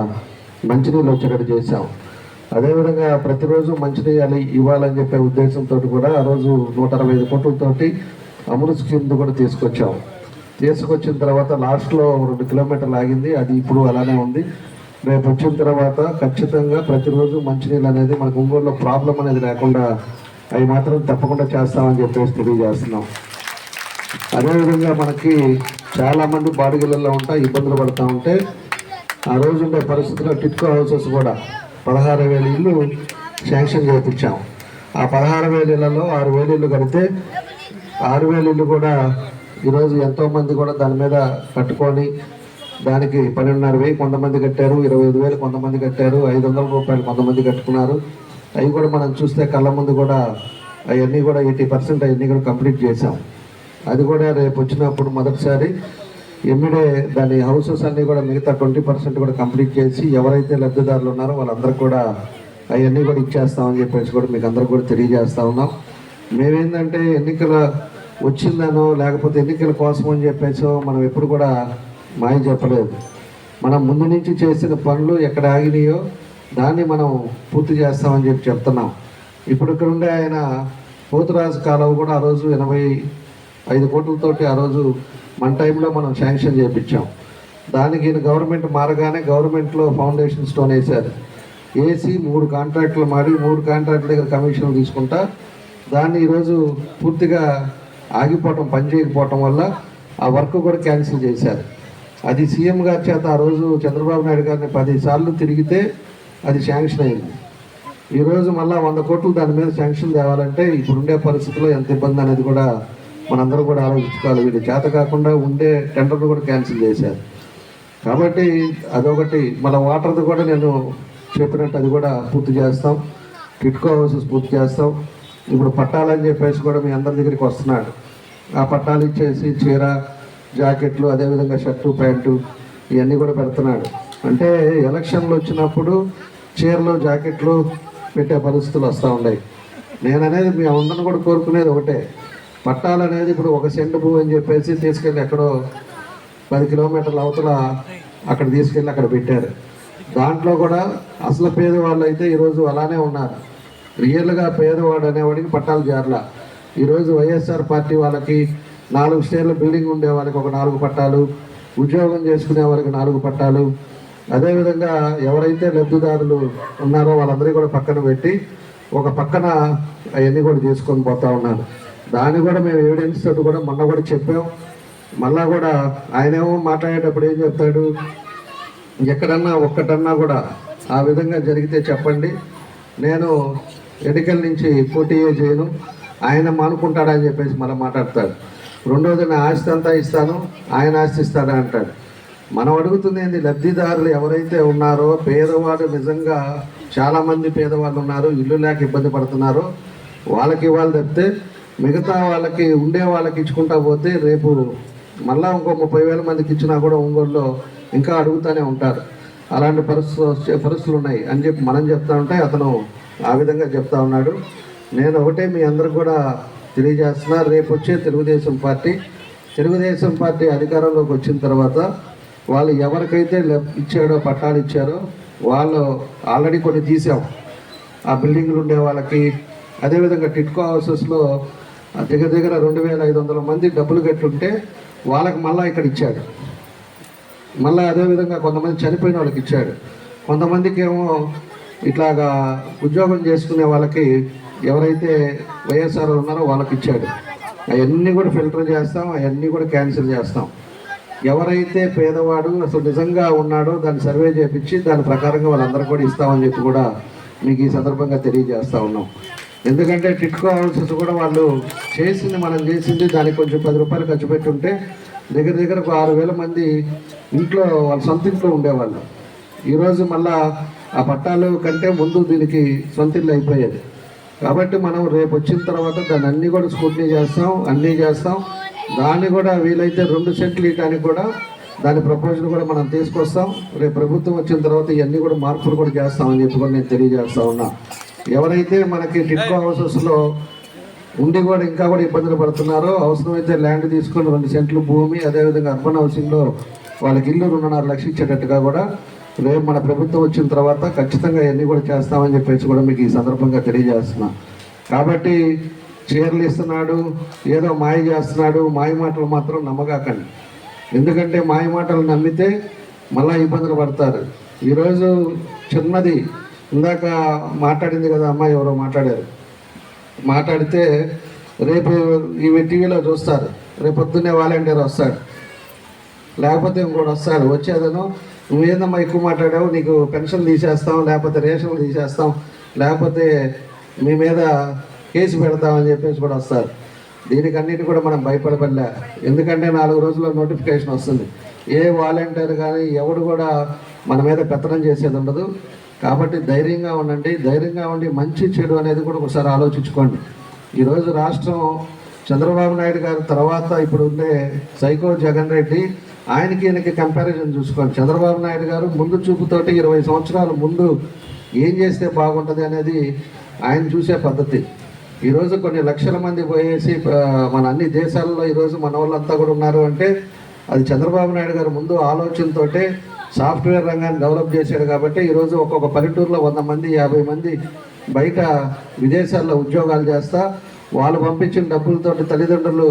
మంచినీళ్ళు వచ్చేటట్టు చేశాం. అదేవిధంగా ప్రతిరోజు మంచినీళ్ళు ఇవ్వాలని చెప్పే ఉద్దేశంతో కూడా ఆ రోజు 165 కోట్లతోటి అమృత్ స్కీమ్ కూడా తీసుకొచ్చిన తర్వాత లాస్ట్లో 2 కిలోమీటర్లు ఆగింది. అది ఇప్పుడు అలానే ఉంది. రేపు వచ్చిన తర్వాత ఖచ్చితంగా ప్రతిరోజు మంచినీళ్ళు అనేది మనకు ఒంగోలులో ప్రాబ్లం అనేది లేకుండా అవి మాత్రం తప్పకుండా చేస్తామని చెప్పేసి తెలియజేస్తున్నాం. అదేవిధంగా మనకి చాలామంది బాడిగలలో ఇబ్బందులు పడుతూ ఉంటే ఆ రోజు ఉండే పరిస్థితుల్లో టిట్కో హౌసెస్ కూడా 16,000 ఇళ్ళు శాంక్షన్ చేయించాం. ఆ 16,000 ఇళ్లలో 6,000 ఇళ్ళు కడితే 6,000 ఇళ్ళు కూడా ఈరోజు ఎంతోమంది కూడా దాని మీద కట్టుకొని దానికి 12,500 కొంతమంది కట్టారు, 25,000 కొంతమంది కట్టారు, 500 రూపాయలు కొంతమంది కట్టుకున్నారు. అవి కూడా మనం చూస్తే కళ్ళ ముందు కూడా అవన్నీ కూడా 80% అవన్నీ కూడా కంప్లీట్ చేసాం. అది కూడా రేపు వచ్చినప్పుడు మొదటిసారి ఎమ్మిడే దాని హౌసెస్ అన్నీ కూడా మిగతా 20% కూడా కంప్లీట్ చేసి ఎవరైతే లబ్ధిదారులు ఉన్నారో వాళ్ళందరికీ కూడా అవన్నీ కూడా ఇచ్చేస్తామని చెప్పేసి కూడా మీకు అందరికి కూడా తెలియజేస్తా ఉన్నాం. మేమేంటంటే ఎన్నికల వచ్చిందనో లేకపోతే ఎన్నికల కోసం అని చెప్పేసో మనం ఎప్పుడు కూడా మాయ చెప్పలేదు. మనం ముందు నుంచి చేసిన పనులు ఎక్కడ ఆగినాయో దాన్ని మనం పూర్తి చేస్తామని చెప్తున్నాం. ఇప్పుడు ఇక్కడ ఉండే ఆయన పోతురాజు కాలువ కూడా ఆ రోజు 85 కోట్లతోటి ఆ రోజు మన టైంలో మనం శాంక్షన్ చేయించాం. దానికి గవర్నమెంట్ మారగానే గవర్నమెంట్లో ఫౌండేషన్ స్టోన్ వేశారు. వేసి 3 కాంట్రాక్టులు మారి 3 కాంట్రాక్టుల దగ్గర కమిషన్లు తీసుకుంటా దాన్ని ఈరోజు పూర్తిగా ఆగిపోవటం, పని చేయకపోవటం వల్ల ఆ వర్క్ కూడా క్యాన్సిల్ చేశారు. అది సీఎం గారి చేత ఆ రోజు చంద్రబాబు నాయుడు గారిని 10 సార్లు తిరిగితే అది శాంక్షన్ అయింది. ఈరోజు మళ్ళీ 100 కోట్లు దాని మీద శాంక్షన్ తేవాలంటే ఇప్పుడుండే పరిస్థితుల్లో ఎంత ఇబ్బంది అనేది కూడా మనందరం కూడా ఆలోచించుకోవాలి. వీళ్ళు చేత కాకుండా ఉండే టెండర్లు కూడా క్యాన్సిల్ చేశారు. కాబట్టి అదొకటి. మళ్ళీ వాటర్ది కూడా నేను చెప్పినట్టు అది కూడా పూర్తి చేస్తాం. టిట్కో హౌసెస్ పూర్తి చేస్తాం. ఇప్పుడు పట్టాలని చెప్పేసి కూడా మీ అందరి దగ్గరికి వస్తున్నాడు. ఆ పట్టాలు ఇచ్చేసి చీర, జాకెట్లు, అదేవిధంగా షర్టు, ప్యాంటు ఇవన్నీ కూడా పెడుతున్నాడు. అంటే ఎలక్షన్లు వచ్చినప్పుడు చీరలు, జాకెట్లు పెట్టే పరిస్థితులు వస్తూ ఉన్నాయి. నేను అనేది మీ అందరిని కూడా కోరుకునేది ఒకటే, పట్టాలు అనేది ఇప్పుడు 1 సెంటు భూమి అని చెప్పేసి తీసుకెళ్ళి ఎక్కడో 10 కిలోమీటర్ల అవతల అక్కడ తీసుకెళ్ళి అక్కడ పెట్టారు. దాంట్లో కూడా అసలు పేదవాళ్ళు అయితే ఈరోజు అలానే ఉన్నారు. రియల్గా పేదవాడు అనేవాడికి పట్టాలు చేరలా. ఈరోజు వైఎస్ఆర్ పార్టీ వాళ్ళకి 4 స్టేర్ల బిల్డింగ్ ఉండే వాళ్ళకి ఒక 4 పట్టాలు, ఉద్యోగం చేసుకునే వాళ్ళకి 4 పట్టాలు, అదేవిధంగా ఎవరైతే లబ్ధిదారులు ఉన్నారో వాళ్ళందరినీ కూడా పక్కన పెట్టి ఒక పక్కన అవన్నీ కూడా చేసుకొని పోతా ఉన్నారు. దాన్ని కూడా మేము ఎవిడెన్స్ తోటి కూడా మొన్న కూడా చెప్పాం. మళ్ళా కూడా ఆయనేమో మాట్లాడేటప్పుడు ఏం చెప్తాడు, ఎక్కడన్నా ఒక్కటన్నా కూడా ఆ విధంగా జరిగితే చెప్పండి, నేను ఎన్నికల నుంచి పోటీయే చేయను, ఆయన మానుకుంటాడని చెప్పేసి మళ్ళీ మాట్లాడతాడు. రెండోది నా ఆస్తి అంతా ఇస్తాను, ఆయన ఆస్తి ఇస్తాడా అంటాడు. మనం అడుగుతుంది ఏంటి, లబ్ధిదారులు ఎవరైతే ఉన్నారో పేదవాడు, నిజంగా చాలామంది పేదవాళ్ళు ఉన్నారు, ఇల్లు లేక ఇబ్బంది పడుతున్నారో వాళ్ళకి ఇవ్వాలి తప్పితే మిగతా వాళ్ళకి ఉండే వాళ్ళకి ఇచ్చుకుంటా పోతే రేపు మళ్ళా ఇంకో 30,000 మందికి ఇచ్చినా కూడా ఒంగోలులో ఇంకా అడుగుతూనే ఉంటారు. అలాంటి పరిస్థితులు ఉన్నాయి అని చెప్పి మనం చెప్తా ఉంటే అతను ఆ విధంగా చెప్తా ఉన్నాడు. నేను ఒకటే మీ అందరికి కూడా తెలియజేస్తున్నా, రేపు వచ్చే తెలుగుదేశం పార్టీ అధికారంలోకి వచ్చిన తర్వాత వాళ్ళు ఎవరికైతే ఇచ్చాడో పట్టాలు ఇచ్చారో వాళ్ళు ఆల్రెడీ కొన్ని తీసాం. ఆ బిల్డింగ్లు ఉండే వాళ్ళకి, అదేవిధంగా టిట్కో హౌసెస్లో దగ్గర 2,500 మంది డబ్బులు కట్టుంటే వాళ్ళకి మళ్ళీ ఇక్కడ ఇచ్చాడు. మళ్ళీ అదేవిధంగా కొంతమంది చనిపోయిన వాళ్ళకి ఇచ్చాడు. కొంతమందికి ఏమో ఇట్లాగా ఉద్యోగం చేసుకునే వాళ్ళకి ఎవరైతే వైఎస్ఆర్ ఉన్నారో వాళ్ళకి ఇచ్చాడు. అవన్నీ కూడా ఫిల్టర్ చేస్తాం, అవన్నీ కూడా క్యాన్సిల్ చేస్తాం. ఎవరైతే పేదవాడు అసలు నిజంగా ఉన్నాడో దాన్ని సర్వే చేయించి దాని ప్రకారంగా వాళ్ళందరూ కూడా ఇస్తామని చెప్పి కూడా మీకు ఈ సందర్భంగా తెలియజేస్తూ ఉన్నాం. ఎందుకంటే టిట్కో హౌసెస్ కూడా వాళ్ళు మనం చేసింది దానికి కొంచెం 10 రూపాయలు ఖర్చు పెట్టుంటే దగ్గర 6,000 మంది ఇంట్లో వాళ్ళ సొంత ఇంట్లో ఉండేవాళ్ళు. ఈరోజు మళ్ళా ఆ పట్టాలు కంటే ముందు దీనికి సొంత ఇల్లు అయిపోయేది. కాబట్టి మనం రేపు వచ్చిన తర్వాత దాన్ని అన్నీ కూడా స్క్రూటినీ చేస్తాం, అన్నీ చేస్తాం. దాన్ని కూడా వీలైతే 2 సెంట్లు ఇవ్వడానికి కూడా దాని ప్రపోజల్ కూడా మనం తీసుకొస్తాం. రేపు ప్రభుత్వం వచ్చిన తర్వాత ఇవన్నీ కూడా మార్పులు కూడా చేస్తామని చెప్పి కూడా నేను తెలియజేస్తా ఉన్నా. ఎవరైతే మనకి టిట్కో హౌసెస్లో ఉండి కూడా ఇంకా కూడా ఇబ్బందులు పడుతున్నారో అవసరమైతే ల్యాండ్ తీసుకొని 2 సెంట్లు భూమి, అదేవిధంగా అర్బన్ హౌసింగ్లో వాళ్ళకి ఇల్లు 2.5 లక్షలు ఇచ్చేటట్టుగా కూడా రేపు మన ప్రభుత్వం వచ్చిన తర్వాత ఖచ్చితంగా ఇవన్నీ కూడా చేస్తామని చెప్పేసి కూడా మీకు ఈ సందర్భంగా తెలియజేస్తున్నా. కాబట్టి చీరలు ఇస్తున్నాడు, ఏదో మాయ చేస్తున్నాడు, మాయ మాటలు మాత్రం నమ్మగాకండి. ఎందుకంటే మాయ మాటలు నమ్మితే మళ్ళీ ఇబ్బందులు పడతారు. ఈరోజు చిన్నది ఇందాక మాట్లాడింది కదా అమ్మాయి, ఎవరో మాట్లాడితే రేపు ఇవి టీవీలో చూస్తారు, రేపు పొద్దున్నే వాలంటీర్ వస్తాడు, లేకపోతే ఇంకోటి వస్తాడు. వచ్చేదను నువ్వేందమ్మా ఎక్కువ మాట్లాడావు, నీకు పెన్షన్ తీసేస్తాం, లేకపోతే రేషన్ తీసేస్తాం, లేకపోతే మీ మీద కేసు పెడతామని చెప్పేసి కూడా వస్తారు. దీనికన్నిటి కూడా మనం భయపడబడలే. ఎందుకంటే 4 రోజుల్లో నోటిఫికేషన్ వస్తుంది. ఏ వాలంటీర్ కానీ ఎవడు కూడా మన మీద పెత్తనం చేసేది ఉండదు. కాబట్టి ధైర్యంగా ఉండండి. ధైర్యంగా ఉండి మంచి చెడు అనేది కూడా ఒకసారి ఆలోచించుకోండి. ఈరోజు రాష్ట్రం చంద్రబాబు నాయుడు గారి తర్వాత ఇప్పుడు ఉండే సైకో జగన్ రెడ్డి, ఈయనకి కంపారిజన్ చూసుకోండి. చంద్రబాబు నాయుడు గారు ముందు చూపుతోటి 20 సంవత్సరాల ముందు ఏం చేస్తే బాగుంటుంది అనేది ఆయన చూసే పద్ధతి. ఈరోజు కొన్ని లక్షల మంది పోయేసి మన అన్ని దేశాల్లో ఈరోజు మన వాళ్ళంతా కూడా ఉన్నారు అంటే అది చంద్రబాబు నాయుడు గారు ముందు ఆలోచనతోటే సాఫ్ట్వేర్ రంగాన్ని డెవలప్ చేశాడు. కాబట్టి ఈరోజు ఒక్కొక్క పల్లెటూరులో 100 మంది 50 మంది బయట విదేశాల్లో ఉద్యోగాలు చేస్తా వాళ్ళు పంపించిన డబ్బులతోటి తల్లిదండ్రులు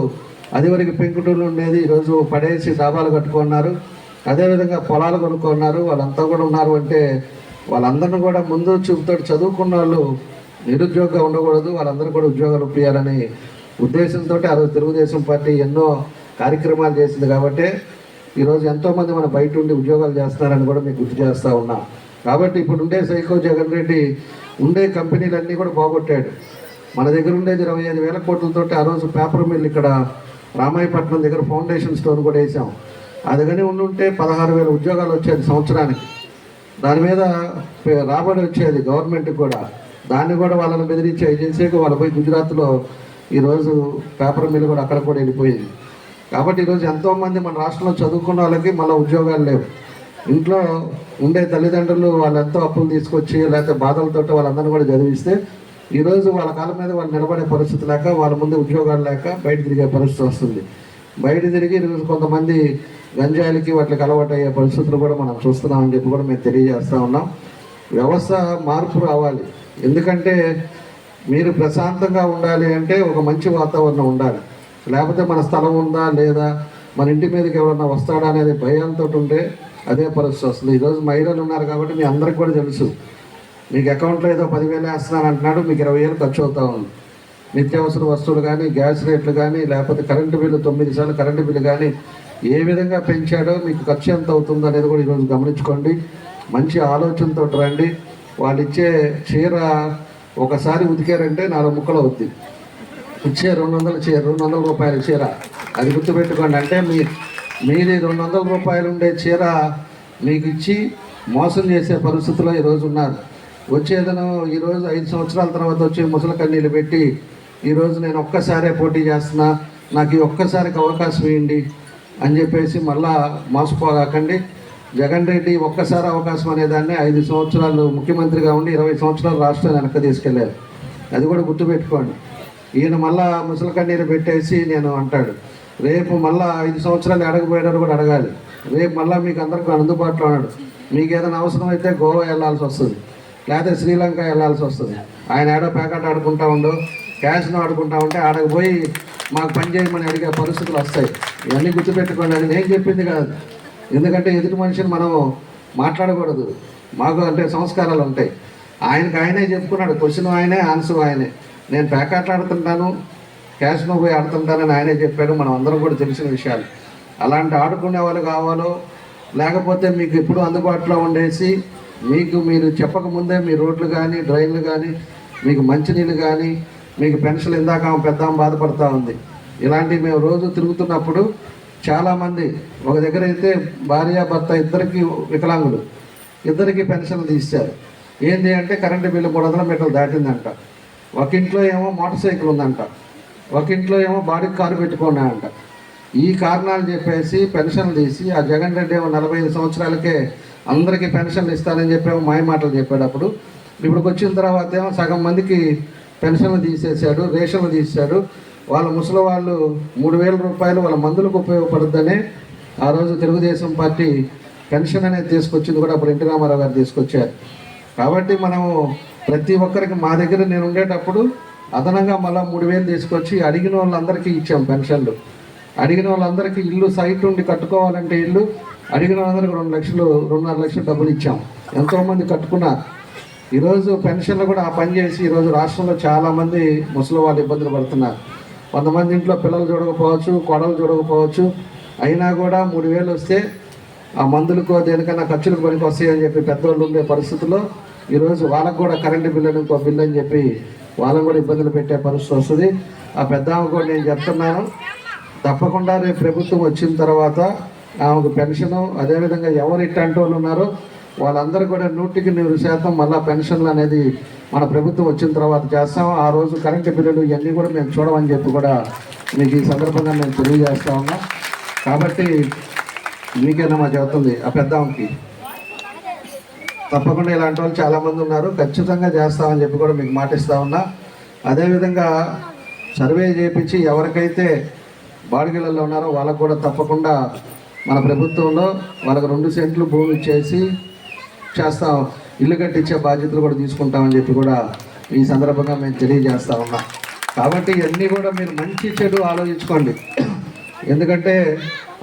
అదివరకు పెంకుటూరులు ఉండేది ఈరోజు పడేసి డాబాలు కట్టుకున్నారు, అదేవిధంగా పొలాలు కొనుక్కున్నారు. వాళ్ళంతా కూడా ఉన్నారు అంటే వాళ్ళందరినీ కూడా ముందు చూపుతో చదువుకున్న వాళ్ళు నిరుద్యోగంగా ఉండకూడదు, వాళ్ళందరూ కూడా ఉద్యోగాలు ఇప్పించాలని ఉద్దేశంతో ఆ రోజు తెలుగుదేశం పార్టీ ఎన్నో కార్యక్రమాలు చేసింది. కాబట్టి ఈరోజు ఎంతోమంది మన బయట ఉండి ఉద్యోగాలు చేస్తున్నారని కూడా మీకు గుర్తు చేస్తూ ఉన్నా. కాబట్టి ఇప్పుడు ఉండే సైకో జగన్ రెడ్డి ఉండే కంపెనీలన్నీ కూడా పోగొట్టాడు. మన దగ్గర ఉండేది 25,000 కోట్లతో ఆ రోజు పేపర్ మిల్ ఇక్కడ రామాయపట్నం దగ్గర ఫౌండేషన్ స్టోన్ కూడా వేసాం. అది కానీ ఉండుంటే 16,000 ఉద్యోగాలు వచ్చేది సంవత్సరానికి. దాని మీద రాబడి వచ్చేది గవర్నమెంట్కి కూడా. దాన్ని కూడా వాళ్ళని బెదిరించే ఏజెన్సీకి వాళ్ళు పోయి గుజరాత్లో ఈరోజు పేపర్ మిల్ కూడా అక్కడ కూడా వెళ్ళిపోయింది. కాబట్టి ఈరోజు ఎంతోమంది మన రాష్ట్రంలో చదువుకున్న వాళ్ళకి మళ్ళీ ఉద్యోగాలు లేవు. ఇంట్లో ఉండే తల్లిదండ్రులు వాళ్ళు ఎంతో అప్పులు తీసుకొచ్చి లేకపోతే బాధలతో వాళ్ళందరినీ కూడా చదివిస్తే ఈరోజు వాళ్ళ కాళ్ళ మీద వాళ్ళు నిలబడే పరిస్థితి లేక వాళ్ళ ముందు ఉద్యోగాలు లేక బయట తిరిగే పరిస్థితి వస్తుంది. బయట తిరిగి ఈరోజు కొంతమంది గంజాయిలకి వాటికి అలవాటు అయ్యే పరిస్థితులు కూడా మనం చూస్తున్నామని చెప్పి కూడా మేము తెలియజేస్తూ ఉన్నాం. వ్యవస్థ మార్పు రావాలి. ఎందుకంటే మీరు ప్రశాంతంగా ఉండాలి అంటే ఒక మంచి వాతావరణం ఉండాలి. లేకపోతే మన స్థలం ఉందా లేదా, మన ఇంటి మీదకి ఎవరన్నా వస్తాడా అనేది భయంతో ఉంటే అదే పరిస్థితి వస్తుంది. ఈరోజు మహిళలు ఉన్నారు కాబట్టి మీ అందరికి కూడా తెలుసు, మీకు అకౌంట్లో ఏదో 10,000 వేస్తున్నాను అంటున్నాడు, మీకు 20,000 ఖర్చు అవుతా ఉంది. నిత్యావసర వస్తువులు కానీ, గ్యాస్ రేట్లు కానీ, లేకపోతే కరెంటు బిల్లు 9 సార్లు కరెంటు బిల్లు కానీ ఏ విధంగా పెంచాడో మీకు ఖర్చు ఎంత అవుతుందో అనేది కూడా ఈరోజు గమనించుకోండి. మంచి ఆలోచనతో రండి. వాళ్ళు ఇచ్చే చీర ఒకసారి ఉతికారంటే 4 ముక్కలు అవుద్ది. ఇచ్చే 200 రూపాయల చీర, అది గుర్తుపెట్టుకోండి. అంటే మీది 200 రూపాయలు ఉండే చీర మీకు ఇచ్చి మోసం చేసే పరిస్థితిలో ఈరోజు ఉన్నారు. వచ్చేదను ఈరోజు 5 సంవత్సరాల తర్వాత వచ్చి ముసలి కన్నీళ్ళు పెట్టి ఈరోజు నేను ఒక్కసారే పోటీ చేస్తున్నా, నాకు ఈ ఒక్కసారికి అవకాశం ఇవ్వండి అని చెప్పేసి మళ్ళా మోసపోగాకండి. జగన్ రెడ్డి ఒక్కసారి అవకాశం అనేదాన్ని 5 సంవత్సరాలు ముఖ్యమంత్రిగా ఉండి 20 సంవత్సరాలు రాష్ట్రాన్ని వెనక్కి తీసుకెళ్ళారు. అది కూడా గుర్తుపెట్టుకోండి. ఈయన మళ్ళా ముసలి కన్నీరు పెట్టేసి నేను అంటాడు. రేపు మళ్ళా 5 సంవత్సరాలు అడగబోయేటప్పుడు కూడా అడగాలి. రేపు మళ్ళీ మీకు అందరికీ అందుబాటులో ఉన్నాడు. మీకు ఏదైనా అవసరం అయితే గోవా వెళ్ళాల్సి వస్తుంది, లేకపోతే శ్రీలంక వెళ్ళాల్సి వస్తుంది. ఆయన ఏడో ప్యాకెట్ ఆడుకుంటా ఉండో, క్యాష్ను ఆడుకుంటా ఉంటే ఆడకపోయి మాకు పని చేయమని అడిగే పరిస్థితులు వస్తాయి. ఇవన్నీ గుర్తుపెట్టుకోండి. అది నేను చెప్పింది కాదు. ఎందుకంటే ఎదుటి మనిషిని మనం మాట్లాడకూడదు. మాకు అంటే సంస్కారాలు ఉంటాయి. ఆయనే చెప్పుకున్నాడు, క్వశ్చన్ ఆయనే, ఆన్సర్ ఆయనే. నేను ప్యాకెట్లు ఆడుతుంటాను, క్యాష్ను పోయి ఆడుతుంటానని ఆయనే చెప్పాడు. మనం అందరం కూడా తెలిసిన విషయాలు. అలాంటి ఆడుకునే వాళ్ళు కావాలో, లేకపోతే మీకు ఎప్పుడు అందుబాటులో ఉండేసి మీరు చెప్పకముందే మీ రోడ్లు కానీ, డ్రైన్లు కానీ, మీకు మంచినీళ్ళు కానీ, మీకు పెన్షన్ ఇందాక పెద్ద బాధపడుతూ ఉంది. ఇలాంటివి మేము రోజు తిరుగుతున్నప్పుడు చాలామంది ఒక దగ్గర అయితే భార్య భర్త ఇద్దరికి వికలాంగులు, ఇద్దరికి పెన్షన్లు తీశారు. ఏంటి అంటే కరెంటు బిల్లు 300 మీటర్లు దాటిందంట. ఒక ఇంట్లో ఏమో మోటార్ సైకిల్ ఉందంట, ఒక ఇంట్లో ఏమో బాడీకి కారు పెట్టుకున్నాయంట. ఈ కారణాలు చెప్పేసి పెన్షన్లు తీసి ఆ జగన్ రెడ్డి ఏమో 45 సంవత్సరాలకే అందరికీ పెన్షన్లు ఇస్తానని చెప్పేమో మాయ మాటలు చెప్పేటప్పుడు, ఇప్పటికి వచ్చిన తర్వాత ఏమో సగం మందికి పెన్షన్లు తీసేశాడు, రేషన్లు తీశాడు. వాళ్ళ ముసలి వాళ్ళు 3,000 రూపాయలు వాళ్ళ మందులకు ఉపయోగపడుతుందనే ఆ రోజు తెలుగుదేశం పార్టీ పెన్షన్ అనేది తీసుకొచ్చింది కూడా అప్పుడు ఎన్టీ రామారావు గారు తీసుకొచ్చారు. కాబట్టి మనము ప్రతి ఒక్కరికి మా దగ్గర నేను ఉండేటప్పుడు అదనంగా మళ్ళీ 3,000 తీసుకొచ్చి అడిగిన వాళ్ళందరికీ ఇచ్చాం పెన్షన్లు. అడిగిన వాళ్ళందరికీ ఇల్లు సైట్ ఉండి కట్టుకోవాలంటే ఇల్లు అడిగిన వాళ్ళందరికీ 2 లక్షలు 2.5 లక్షలు డబ్బులు ఇచ్చాం. ఎంతోమంది కట్టుకున్నారు. ఈరోజు పెన్షన్లు కూడా ఆ పని చేసి ఈరోజు రాష్ట్రంలో చాలామంది ముసలి వాళ్ళు ఇబ్బందులు పడుతున్నారు. కొంతమంది ఇంట్లో పిల్లలు చూడకపోవచ్చు, కోడలు చూడకపోవచ్చు, అయినా కూడా 3,000 వస్తే ఆ మందులకో దేనికన్నా ఖర్చులకు పనికి వస్తాయని చెప్పి పెద్దవాళ్ళు ఉండే పరిస్థితుల్లో ఈరోజు వాళ్ళకు కూడా కరెంటు బిల్లు ఇంకో బిల్లు అని చెప్పి వాళ్ళకు కూడా ఇబ్బందులు పెట్టే పరిస్థితి వస్తుంది. ఆ పెద్ద ఆమె కూడా నేను చెప్తున్నాను, తప్పకుండా రేపు ప్రభుత్వం వచ్చిన తర్వాత ఆమెకు పెన్షను, అదేవిధంగా ఎవరు ఇట్లాంటి వాళ్ళు ఉన్నారో వాళ్ళందరూ కూడా 100% మళ్ళీ పెన్షన్లు అనేది మన ప్రభుత్వం వచ్చిన తర్వాత చేస్తాం. ఆ రోజు కరెంటు బిల్లులు ఇవన్నీ కూడా మేము చూడమని చెప్పి కూడా మీకు ఈ సందర్భంగా మేము తెలియజేస్తా ఉన్నాం. కాబట్టి మీకేనా మా చెబుతుంది ఆ పెద్దాంకి తప్పకుండా ఇలాంటి వాళ్ళు చాలామంది ఉన్నారు, ఖచ్చితంగా చేస్తామని చెప్పి కూడా మీకు మాటిస్తూ ఉన్నా. అదేవిధంగా సర్వే చేయించి ఎవరికైతే బాడిగలలో ఉన్నారో వాళ్ళకు కూడా తప్పకుండా మన ప్రభుత్వంలో వాళ్ళకు 2 సెంట్లు భూమి ఇచ్చేసి చేస్తాం, ఇల్లు కట్టించే బాధ్యతలు కూడా తీసుకుంటామని చెప్పి కూడా ఈ సందర్భంగా మేము తెలియజేస్తా ఉన్నాం. కాబట్టి ఇవన్నీ కూడా మీరు మంచి చెడు ఆలోచించుకోండి. ఎందుకంటే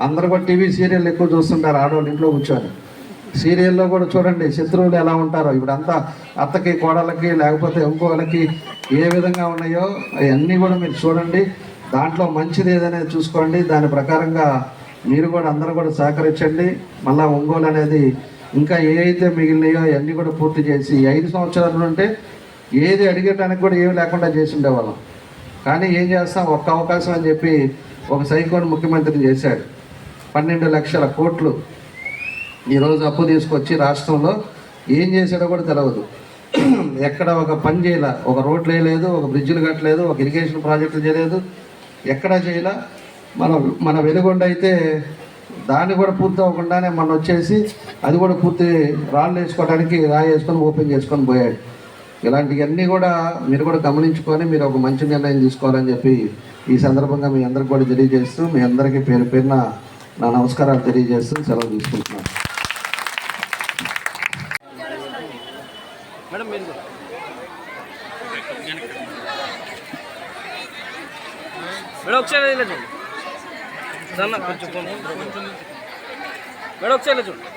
అందరూ కూడా టీవీ సీరియల్ ఎక్కువ చూస్తుంటారు ఆడవాళ్ళు ఇంట్లో కూర్చొని. సీరియల్లో కూడా చూడండి శత్రువులు ఎలా ఉంటారో. ఇప్పుడంతా అత్తకి, కోడలకి, లేకపోతే ఇంకోళ్ళకి ఏ విధంగా ఉన్నాయో అవన్నీ కూడా మీరు చూడండి. దాంట్లో మంచిది ఏదనేది చూసుకోండి. దాని ప్రకారంగా మీరు కూడా అందరూ కూడా సహకరించండి. మళ్ళీ ఒంగోలు అనేది ఇంకా ఏ అయితే మిగిలినాయో అవన్నీ కూడా పూర్తి చేసి 5 సంవత్సరాలు ఉంటే ఏది అడిగేటానికి కూడా ఏమి లేకుండా చేసి ఉండేవాళ్ళం. కానీ ఏం చేస్తాం, ఒక్క అవకాశం అని చెప్పి ఒక సైకోని ముఖ్యమంత్రిని చేశాడు. 12 లక్షల కోట్లు ఈరోజు అప్పు తీసుకొచ్చి రాష్ట్రంలో ఏం చేశాడో కూడా తెలియదు. ఎక్కడ ఒక పని చేయలే, ఒక రోడ్లు వేయలేదు, ఒక బ్రిడ్జిలు కట్టలేదు, ఒక ఇరిగేషన్ ప్రాజెక్టులు చేయలేదు, ఎక్కడా చేయలే. మన వెలుగొండ అయితే దాన్ని కూడా పూర్తి అవ్వకుండానే మనం వచ్చేసి అది కూడా పూర్తి రాళ్ళు వేసుకోవడానికి రాయి వేసుకొని ఓపెన్ చేసుకొని పోయాడు. ఇలాంటివన్నీ కూడా మీరు కూడా గమనించుకొని మీరు ఒక మంచి నిర్ణయం తీసుకోవాలని చెప్పి ఈ సందర్భంగా మీ అందరికి కూడా తెలియజేస్తూ మీ అందరికీ పేరు పేరున నా నమస్కారాలు తెలియజేస్తూ సెలవు తీసుకుంటున్నాను. మేడం మీరు మేడం ఒకసారి చూడండి, కొంచెం మేడం ఒకసారి చూడండి.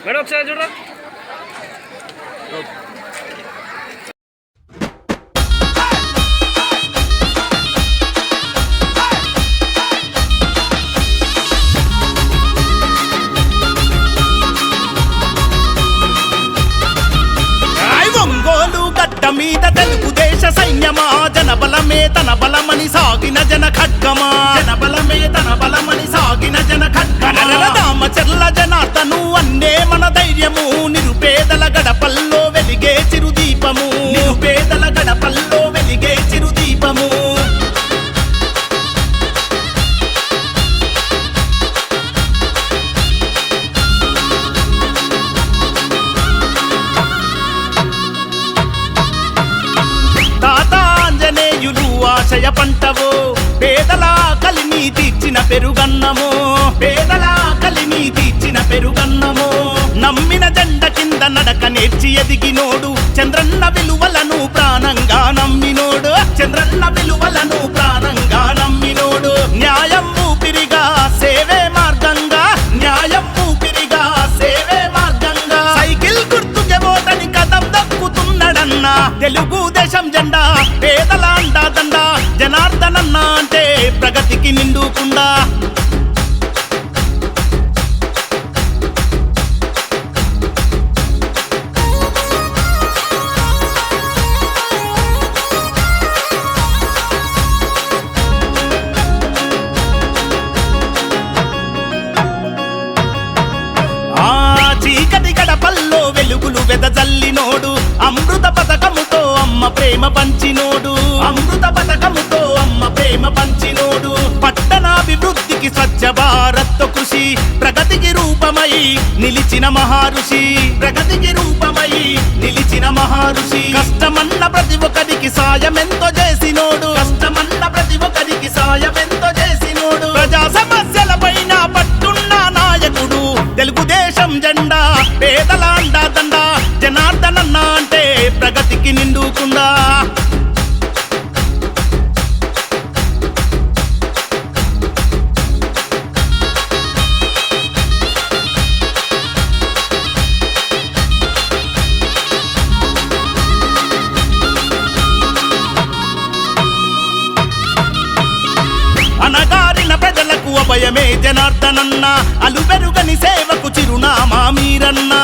మేడం ఒకసారి చూడరా. ఒంగోలు గడ్డ మీద తెలుగుదేశ సైన్యమా, జనబలమే తన బలమని సాగిన జన ఖడ్గమా, జనబలమే తన బలమని సాగిన జన ఖడ్గమా. రామచర్ల జనార్దను అన్నే మన ధైర్యము, నిరుపేదల గడపల్లో వెలిగే చిరుదీపము, నిరుపేదల గడపల్లో వెలిగే చిరుదీపము. ఆశయ పంటవో, పేదల కలిని తీర్చిన పెరుగన్నమో, పేదల కలిని తీర్చిన పెరుగన్నమో. నమ్మిన జెండ కింద నడక నేర్చి ఎదిగినోడు, చంద్రన్న విలువలను ప్రాణంగా నమ్మినోడు, చంద్రన్న విలువలను ప్రాణంగా నమ్మినోడు. న్యాయం ఊపిరిగా సేవే మార్గంగా, న్యాయం ఊపిరిగా సేవే మార్గంగా. సైకిల్ గుర్తుకే ఓటని కదం దక్కుతున్నాడన్నా, తెలుగుదేశం జెండా పేదల అండా దండ. జనార్దనన్న అంటే ప్రగతికి నిండుకుండా. చీకటి గడపల్లో వెలుగులు వెదజల్లినోడు, అమృత పథకముతో అమ్మ ప్రేమ పంచినోడు, అమృత పథకముతో అమ్మ ప్రేమ పంచినోడు. పట్టణాభివృద్ధికి స్వచ్ఛ భారత్ కృషి, ప్రగతికి రూపమై నిలిచిన మహారుషి, ప్రగతికి రూపమై నిలిచిన మహారుషి. కష్టమన్న ప్రతి ఒక్కరికి సాయమెంతో చేసినోడు, కష్టమన్న ప్రతి ఒక్కరికి సాయమెంతో చేసినోడు. ప్రజా సమస్యల పైన పట్టున్న నాయకుడు, తెలుగుదేశం జెండా పేదల అండా దండ. జనార్దనన్న అంటే ప్రగతికి నిండుకుండా. అనగారిన ప్రజలకు అభయమే జనార్దనన్న, అలుపెరుగని సేవకు చిరునామా మీరన్న,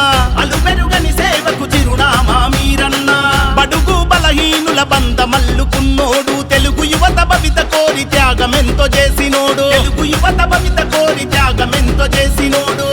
అలుపెరుగని సేవకు చిరునామా మీరన్న. బడుగు బలహీనుల బంధమల్లుకున్నోడు, తెలుగు యువత భవిత కోరి త్యాగమెంతో చేసినోడు, తెలుగు యువత భవిత కోరి త్యాగమెంతో చేసినోడు.